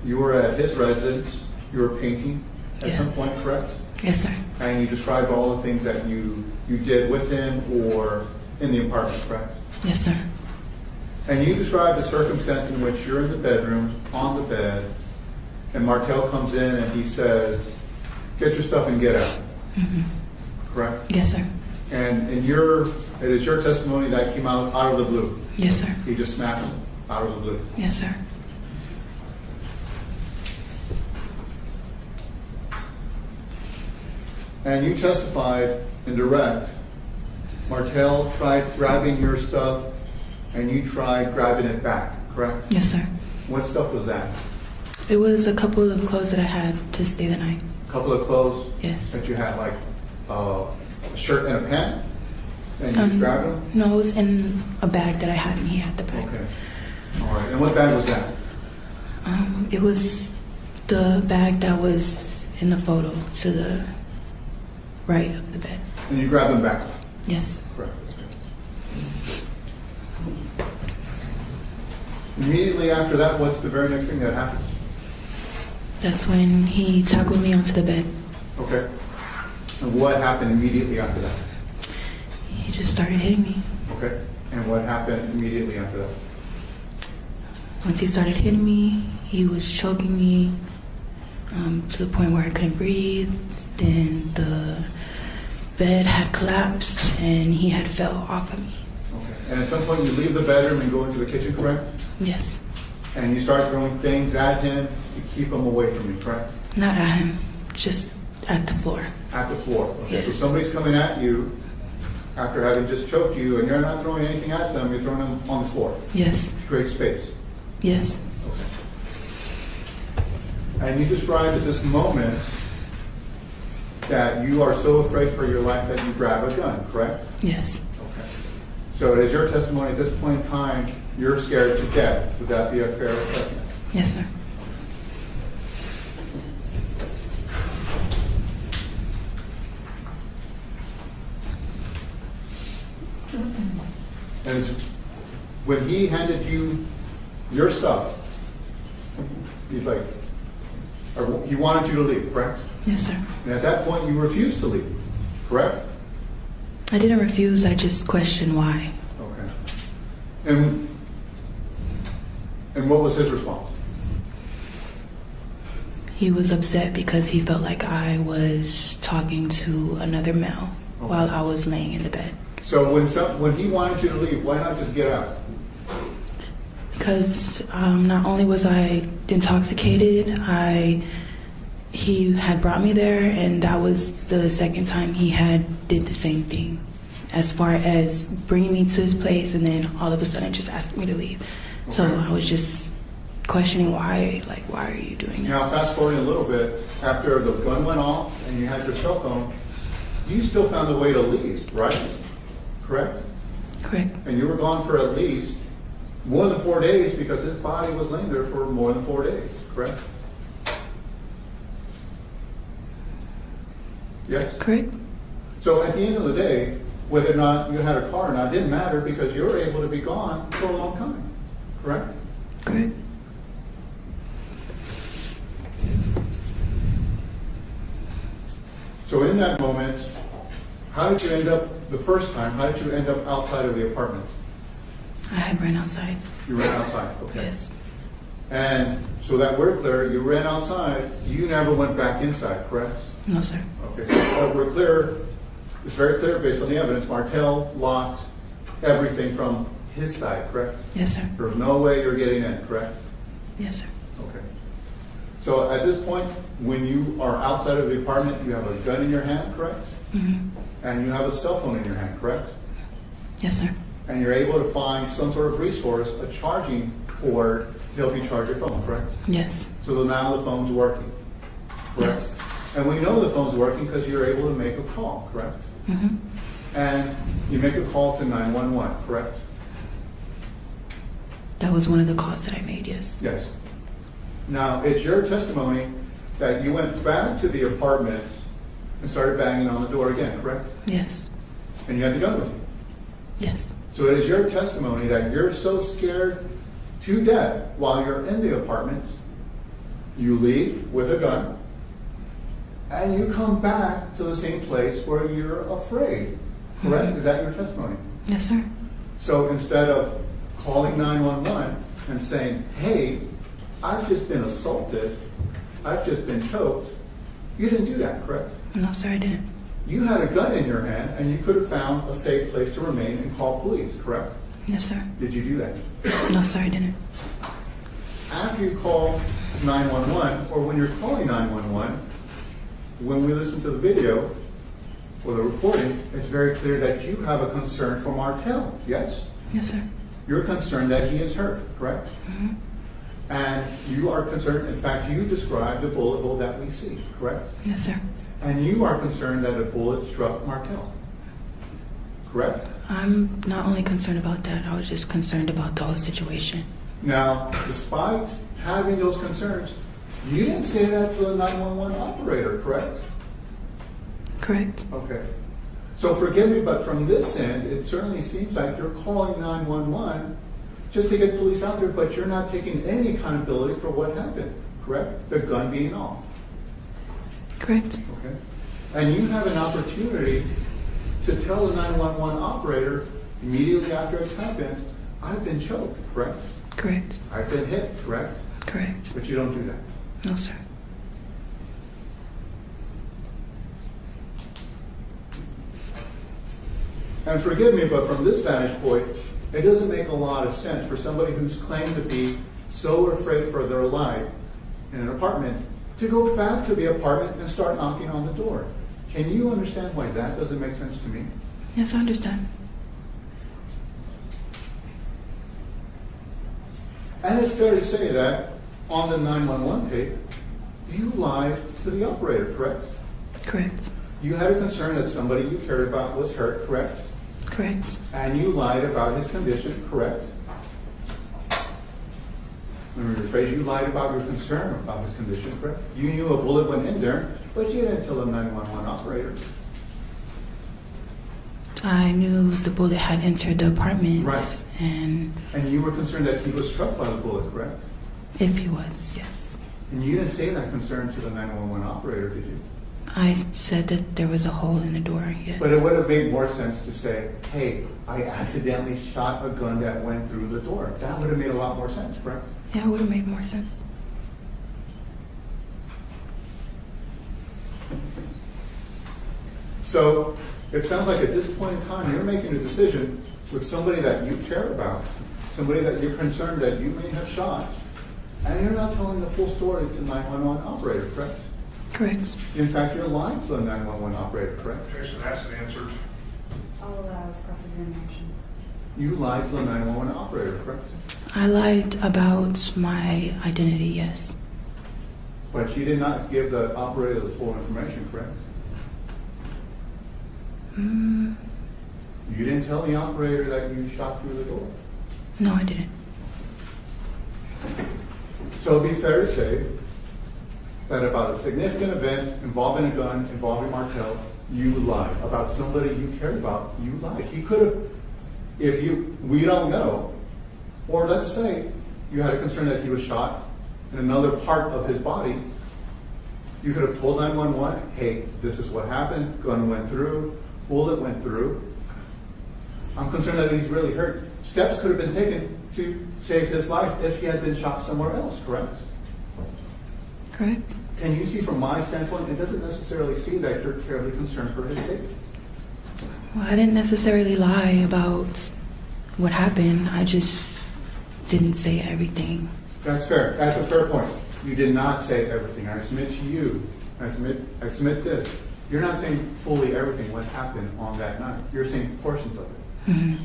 you were at his residence, you were painting at Yeah. some point, correct? Yes, sir. And you described all the things that you did with him or in the apartment, correct? Yes, sir. And you described the circumstance in which you're in the bedroom, on the bed, and Martell comes in and he says, "Get your stuff and get out." Correct? Yes, sir. And it is your testimony that came out of the blue. Yes, sir. He just snapped out of the blue. Yes, sir. And you testified in direct, Martell tried grabbing your stuff and you tried grabbing it back, correct? Yes, sir. What stuff was that? It was a couple of clothes that I had to stay the night. A couple of clothes Yes. that you had, like a shirt and a pant? And you just grabbed them? No, it was in a bag that I had, and he had the bag. Okay. All right. And what bag was that? It was the bag that was in the photo to the right of the bed. And you grabbed them back? Yes. Correct. Immediately after that, what's the very next thing that happened? That's when he tackled me onto the bed. Okay. And what happened immediately after that? He just started hitting me. Okay. And what happened immediately after that? Once he started hitting me, he was choking me to the point where I couldn't breathe. Then the bed had collapsed and he had fell off of me. Okay. And at some point you leave the bedroom and go into the kitchen, correct? Yes. And you start throwing things at him to keep him away from you, correct? Not at him, just at the floor. At the floor. Okay. Yes. So somebody's coming at you after having just choked you, and you're not throwing anything at them, you're throwing them on the floor. Yes. To create space. Yes. Okay. And you described at this moment that you are so afraid for your life that you grab a gun, correct? Yes. Okay. So it is your testimony at this point in time, you're scared to death. Would that be a fair assessment? Yes, sir. And when he handed you your stuff, he's like, or he wanted you to leave, correct? Yes, sir. And at that point, you refused to leave, correct? I didn't refuse, I just questioned why. Okay. And what was his response? He was upset because he felt like I was talking to another male while I was laying in the bed. So when he wanted you to leave, why not just get out? Because not only was I intoxicated, he had brought me there, and that was the second time he had did the same thing, as far as bringing me to his place and then all of a sudden just asking me to leave. So Okay. I was just questioning why are you doing that? Now, fast forwarding a little bit, after the gun went off and you had your cell phone, you still found a way to leave, right? Correct? Correct. And you were gone for at least more than 4 days because his body was laying there for more than 4 days, correct? Yes? Correct? So at the end of the day, whether or not you had a car or not, didn't matter because you were able to be gone for a long time, correct? Correct. So in that moment, how did you end up, the first time, how did you end up outside of the apartment? I had ran outside. You ran outside, okay. Yes. And so that we're clear, you ran outside, you never went back inside, correct? No, sir. Okay, so we're clear, it's very clear based on the evidence, Martell locked everything from his side, correct? Yes, sir. There's no way you're getting in, correct? Yes, sir. Okay. So at this point, when you are outside of the apartment, you have a gun in your hand, correct? Mm-hmm. And you have a cell phone in your hand, correct? Yes, sir. And you're able to find some sort of resource, a charging cord to help you charge your phone, correct? Yes. So now the phone's working, correct? Yes. And we know the phone's working because you're able to make a call, correct? Mm-hmm. And you make a call to 911, correct? That was one of the calls that I made, yes. Yes. Now, it's your testimony that you went back to the apartment and started banging on the door again, correct? Yes. And you had the gun with you. Yes. So it is your testimony that you're so scared to death while you're in the apartment, you leave with a gun, and you come back to the same place where you're afraid, correct? Mhm. Is that your testimony? Yes, sir. So instead of calling 911 and saying, hey, I've just been assaulted, I've just been choked, you didn't do that, correct? No, sir, I didn't. You had a gun in your hand and you could have found a safe place to remain and call police, correct? Yes, sir. Did you do that? No, sir, I didn't. After you call 911, or when you're calling 911, when we listen to the video or the recording, it's very clear that you have a concern for Martell, yes? Yes, sir. You're concerned that he is hurt, correct? Mm-hmm. And you are concerned, in fact, you described the bullet hole that we see, correct? Yes, sir. And you are concerned that a bullet struck Martell, correct? I'm not only concerned about that, I was just concerned about the whole situation. Now, despite having those concerns, you didn't say that to the 911 operator, correct? Correct? Okay. So forgive me, but from this end, it certainly seems like you're calling 911 just to get police out there, but you're not taking any accountability for what happened, correct? The gun being off. Correct? Okay. And you have an opportunity to tell the 911 operator immediately after it's happened, I've been choked, correct? Correct? I've been hit, correct? Correct? But you don't do that. No, sir. And forgive me, but from this vantage point, it doesn't make a lot of sense for somebody who's claimed to be so afraid for their life in an apartment to go back to the apartment and start knocking on the door. Can you understand why that doesn't make sense to me? Yes, I understand. And it's fair to say that on the 911 tape, you lied to the operator, correct? Correct? You had a concern that somebody you cared about was hurt, correct? Correct? And you lied about his condition, correct? Let me rephrase, you lied about your concern about his condition, correct? You knew a bullet went in there, but you didn't tell the 911 operator. I knew the bullet had entered the apartment. Right. And And you were concerned that he was struck by the bullet, correct? if he was, yes. And you didn't say that concern to the 911 operator, did you? I said that there was a hole in the door, yes. But it would have made more sense to say, hey, I accidentally shot a gun that went through the door. That would have made a lot more sense, correct? Yeah, it would have made more sense. So it sounds like at this point in time, you're making a decision with somebody that you care about, somebody that you're concerned that you may have shot, and you're not telling the full story to 911 operator, correct? Correct? In fact, you're lying to the 911 operator, correct? Jason, that's an answer. I'll allow its cross-examination. You lied to the 911 operator, correct? I lied about my identity, yes. But you did not give the operator the full information, correct? Mm, You didn't tell the operator that you shot through the door. no, I didn't. So it'd be fair to say that about a significant event involving a gun, involving Martell, you lied. About somebody you cared about, you lied. He could have, we don't know, or let's say you had a concern that he was shot in another part of his body, you could have told 911, hey, this is what happened, gun went through, bullet went through. I'm concerned that he's really hurt. Steps could have been taken to save his life if he had been shot somewhere else, correct? Correct? Can you see from my standpoint, it doesn't necessarily see that you're terribly concerned for his safety. Well, I didn't necessarily lie about what happened. I just didn't say everything. That's fair. That's a fair point. You did not say everything. I submit to you, I submit this. You're not saying fully everything what happened on that night. You're saying portions of it. Mhm.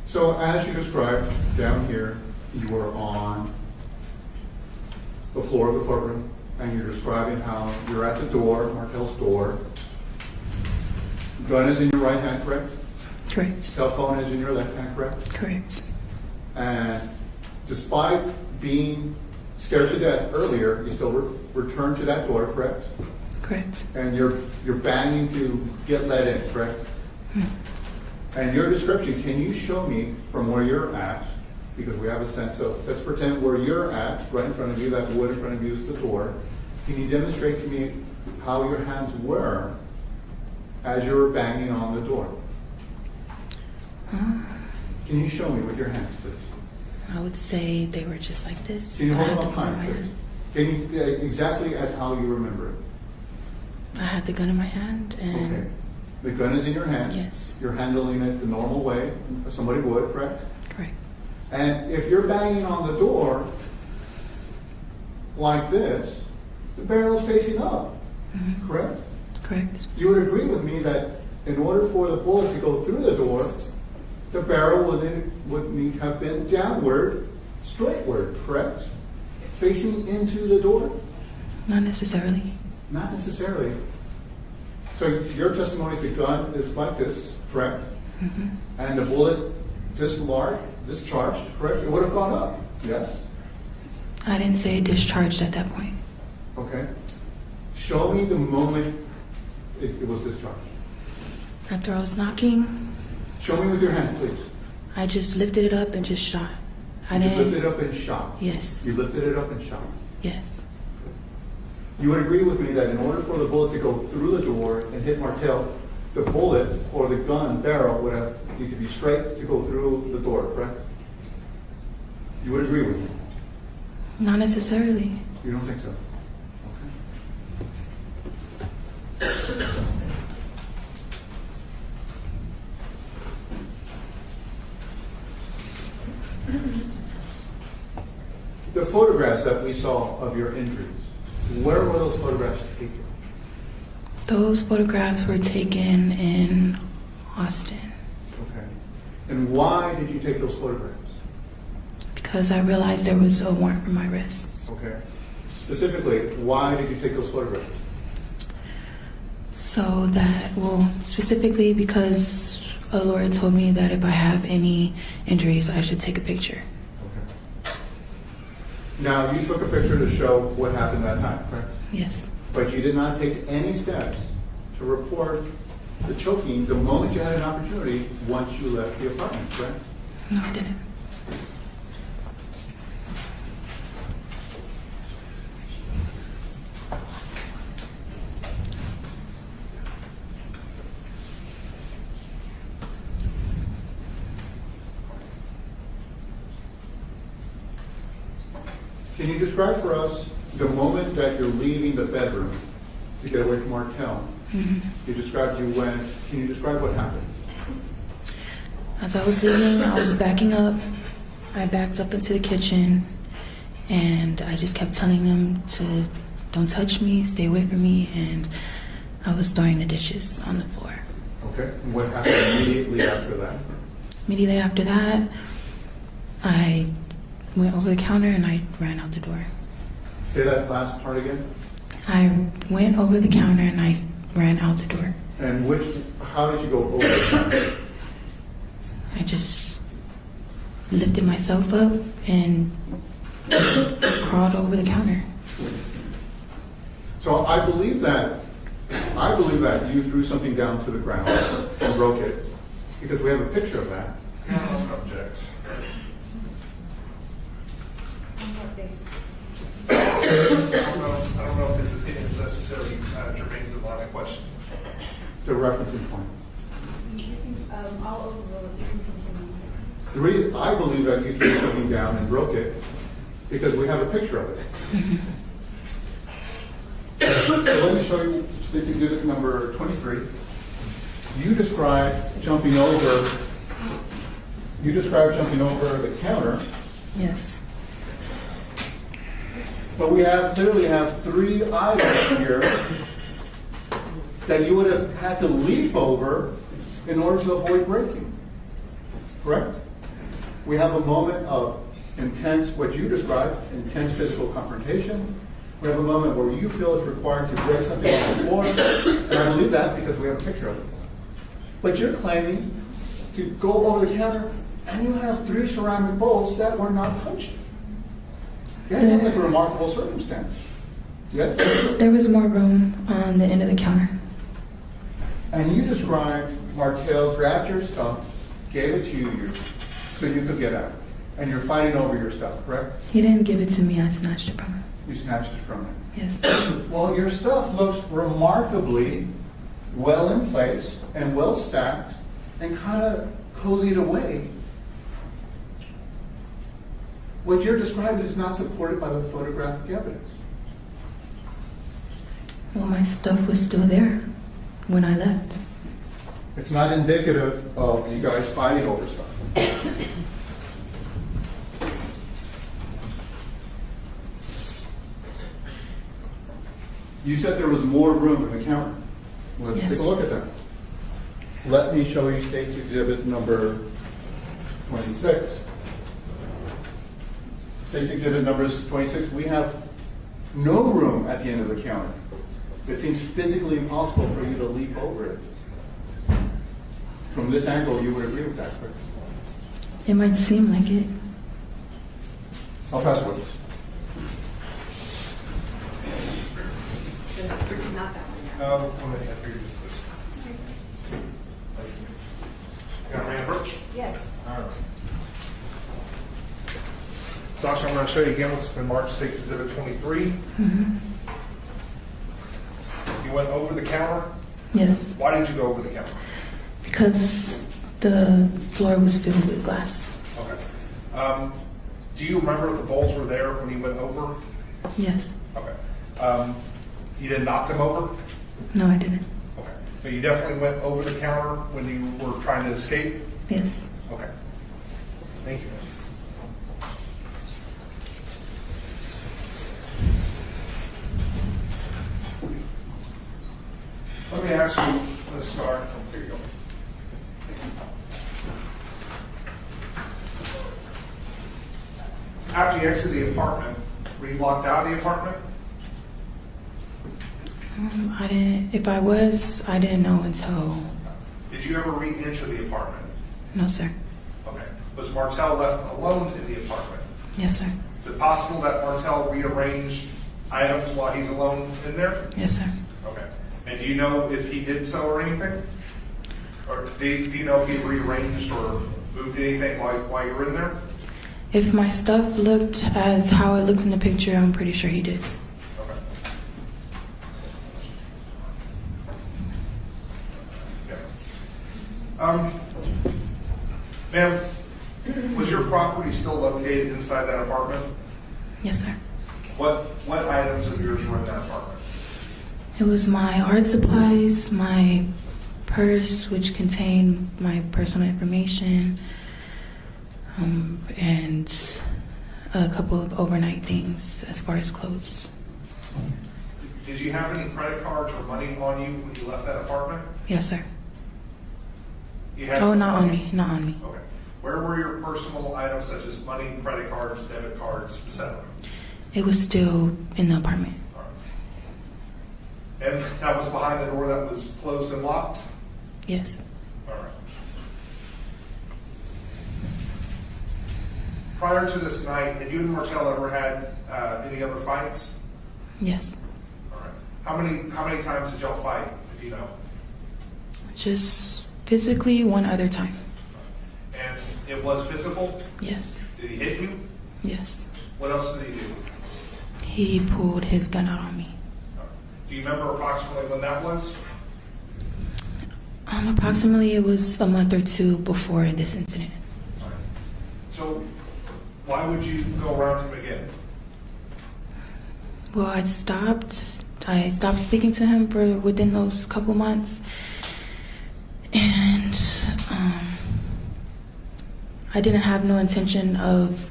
So as you described down here, you were on the floor of the courtroom, and you're describing how you're at the door, Martell's door. Gun is in your right hand, correct? Correct. Cell phone is in your left hand, correct? Correct. And despite being scared to death earlier, you still returned to that door, correct? Correct. And you're banging to get let in, correct? And your description, can you show me from where you're at, because we have a sense of, let's pretend where you're at, right in front of you, that wood in front of you is the door. Can you demonstrate to me how your hands were as you were banging on the door? Can you show me with your hands, please? I would say they were just like this. Can you I hold had them the up gun in high, my please? hand. Can you, exactly as how you remember it? I had the gun in my hand Okay. and The gun is in your hand. Yes. You're handling it the normal way somebody would, correct? correct. And if you're banging on the door like this, the barrel's facing up, correct? Correct. You would agree with me that in order for the bullet to go through the door, the barrel would need to have been downward, straightward, correct? Facing into the door? Not necessarily. Not necessarily. So your testimony is the gun is like this, correct? And the bullet discharged, correct? It would have gone up, yes? I didn't say discharged at that point. Okay. Show me the moment it was discharged. After I was knocking, Show me with your hand, please. I just lifted it up and just shot. I You lifted it didn't. up and shot. Yes. You lifted it up and shot. Yes. You would agree with me that in order for the bullet to go through the door and hit Martell, the bullet or the gun barrel would have need to be straight to go through the door, correct? You would agree with me? Not necessarily. You don't think so? Okay. The photographs that we saw of your injuries, where were those photographs taken? Those photographs were taken in Austin Okay. And why did you take those photographs? because I realized there was a warrant for my arrest. Okay. Specifically, why did you take those photographs? So that, well, specifically because a lawyer told me that if I have any injuries, I should take a picture. Okay. Now, you took a picture to show what happened that night, correct? Yes. But you did not take any steps to report the choking the moment you had an opportunity once you left the apartment, correct? No, I didn't. Can you describe for us the moment that you're leaving the bedroom to get away from Martell? You described you went. Can you describe what happened? As I was leaving, I was backing up. I backed up into the kitchen, and I just kept telling them to don't touch me, stay away from me, and I was throwing the dishes on the floor. Okay. And what happened immediately after that? Immediately after that, I went over the counter and I ran out the door. Say that last part again. I went over the counter and I ran out the door. And how did you go over the counter? I just lifted myself up and crawled over the counter. So I believe that I believe that you threw something down to the ground and broke it, because we have a picture of that. I don't object. On what basis? I don't know if his opinion is necessarily germane to the line of question. It's a referencing point. You can, I'll overrule it, you can continue. I believe that you threw something down and broke it because we have a picture of it. So let me show you State's Exhibit number 23. You describe jumping over the counter, Yes. but we clearly have 3 items here that you would have had to leap over in order to avoid breaking. Correct? We have a moment of intense, what you described, intense physical confrontation. We have a moment where you feel it's required to break something on the floor, and I believe that because we have a picture of it. But you're claiming to go over the counter, and you have 3 ceramic bowls that were not touched. That sounds like a remarkable circumstance. Yes? There was more room on the end of the counter. And you described Martell grabbed your stuff, gave it to you so you could get out. And you're fighting over your stuff, correct? He didn't give it to me, I snatched it from him. You snatched it from him. Yes. Well, your stuff looks remarkably well in place and well stacked and kind of cozied away. What you're describing is not supported by the photographic evidence. Well, my stuff was still there when I left. It's not indicative of you guys fighting over stuff. You said there was more room in the counter. Let's Yes. take a look at that. Let me show you State's Exhibit number 26. State's Exhibit numbers 26, we have no room at the end of the counter. It seems physically impossible for you to leap over it. From this angle, you would agree with that, correct? It might seem like it. I'll pass it with. Not that one. No, one that I figured is this. You got my approach? Yes. All right. Sasha, I'm going to show you again what's been marked State's Exhibit 23. You went over the counter. Yes. Why did you go over the counter? Because the floor was filled with glass. Okay. Do you remember if the bowls were there when you went over? Yes. Okay. You didn't knock them over? No, I didn't. Okay. But you definitely went over the counter when you were trying to escape? Yes. Okay. Thank you. Let me ask you, let's start from here. You go. After you exited the apartment, were you locked out of the apartment? I didn't. If I was, I didn't know until. Did you ever re-enter the apartment? No, sir. Okay. Was Martell left alone in the apartment? Yes, sir. Is it possible that Martell rearranged items while he's alone in there? Yes, sir. Okay. And do you know if he did so or anything? Or do you know if he rearranged or moved anything while you were in there? If my stuff looked as how it looks in the picture, I'm pretty sure he did. Okay. Yeah. Ma'am, was your property still located inside that apartment? Yes, sir. What items of yours were in that apartment? It was my art supplies, my purse, which contained my personal information, and a couple of overnight things as far as clothes. Did you have any credit cards or money on you when you left that apartment? Yes, sir. You had Oh, some not on money? me, not on me. Okay. Where were your personal items such as money, credit cards, debit cards, etc.? It was still in the apartment. All right. And that was behind the door that was closed and locked? Yes. All right. Prior to this night, had you and Martell ever had any other fights? Yes. All right. How many times did y'all fight, if if you know? Just physically one other time. And it was physical? Yes. Did he hit you? Yes. What else did he do? He pulled his gun out on me. Do you remember approximately when that was? Approximately it was a month or two before this incident. So why would you go around him again? Well, I stopped speaking to him for within those couple months. And I didn't have no intention of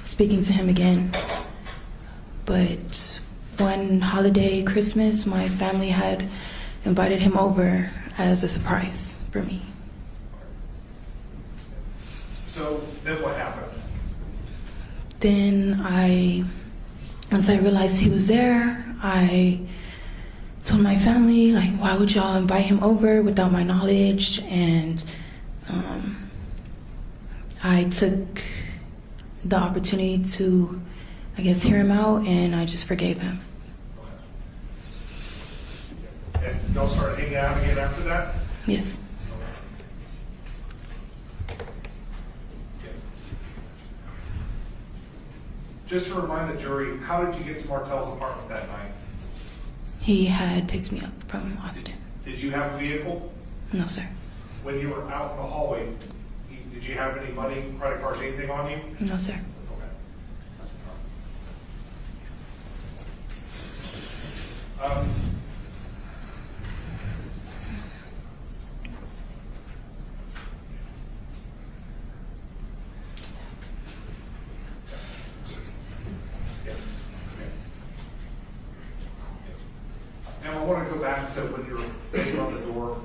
speaking to him again. But one holiday, Christmas, my family had invited him over as a surprise for me. So then what happened? Then once I realized he was there, I told my family, like, why would y'all invite him over without my knowledge? And I took the opportunity to, I guess, hear him out, and I just forgave him. And y'all started hanging out again after that? Yes. Just to remind the jury, how did you get to Martell's apartment that night? He had picked me up from Austin. Did you have a vehicle? No, sir. When you were out in the hallway, did you have any money, credit cards, anything on you? No, sir. Okay. Now I want to go back to when you were banging on the door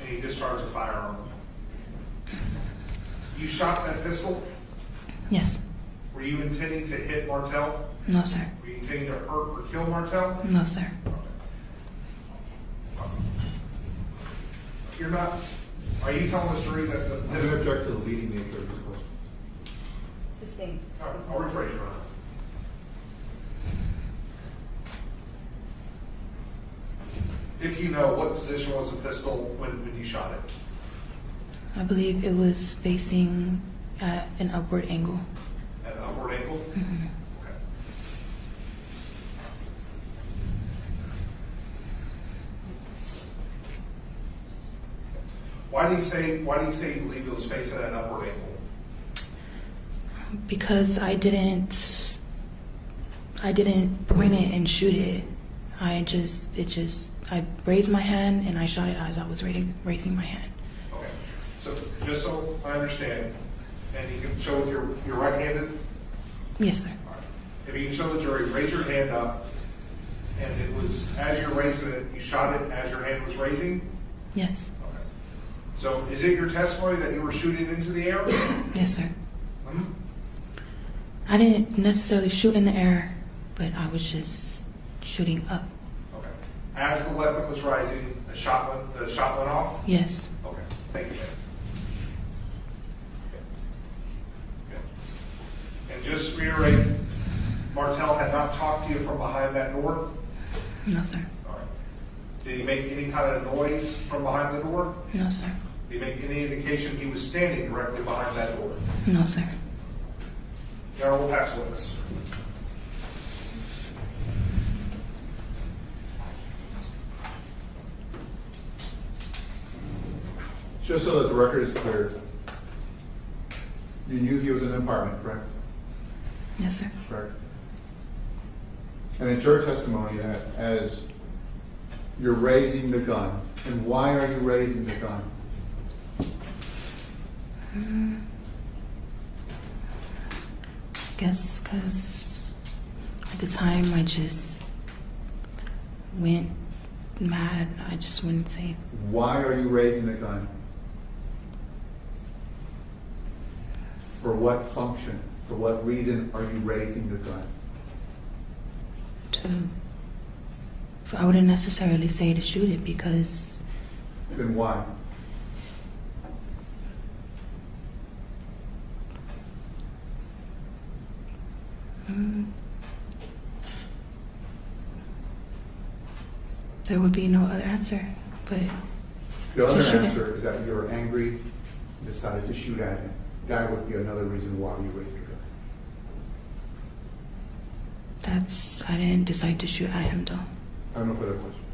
and you discharged a firearm. You shot that pistol? Yes. Were you intending to hit Martell? No, sir. Were you intending to hurt or kill Martell? No, sir. You're not, are you telling this jury that the I'm going to pistol? object to the leading nature of this question. Sustained. All right, I'll rephrase your honor. If you know, what position was the pistol when you shot it? I believe it was facing at an upward angle. At an upward angle? Mhm. Okay. Why do you say you believe it was facing at an upward angle? Because I didn't point it and shoot it. I raised my hand and I shot it as I was raising my hand. Okay. So just so I understand, and you can show with you're right-handed? Yes, sir. All right. If you can show the jury, raise your hand up, and it was, as you're raising it, you shot it as your hand was raising? Yes. Okay. So is it your testimony that you were shooting into the air? Yes, sir. Hmm? I didn't necessarily shoot in the air, but I was just shooting up. Okay. As the weapon was rising, the shot went off? Yes. Okay. Thank you, ma'am. Okay. And just to reiterate, Martell had not talked to you from behind that door? No, sir. All right. Did he make any kind of noise from behind the door? No, sir. Did he make any indication he was standing directly behind that door? No, sir. Your Honor, we'll pass witness. Just so that the record is clear, you knew he was in an apartment, correct? Yes, sir. Correct. And it's your testimony that as you're raising the gun, and why are you raising the gun? I guess because at the time I just went mad. I just wouldn't say. Why are you raising the gun? For what function? For what reason are you raising the gun? I wouldn't necessarily say to shoot it because Then why? There would be no other answer, but The other To shoot him. answer is that you're angry, and decided to shoot at him. That would be another reason why you raised your gun. I didn't decide to shoot at him though. I have no further questions.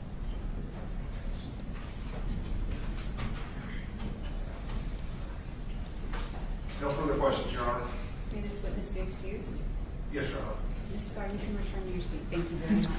No further questions, Your Honor. May this witness be excused? Yes, Your Honor. Ms. Skare, you can return to your seat. Thank you very much.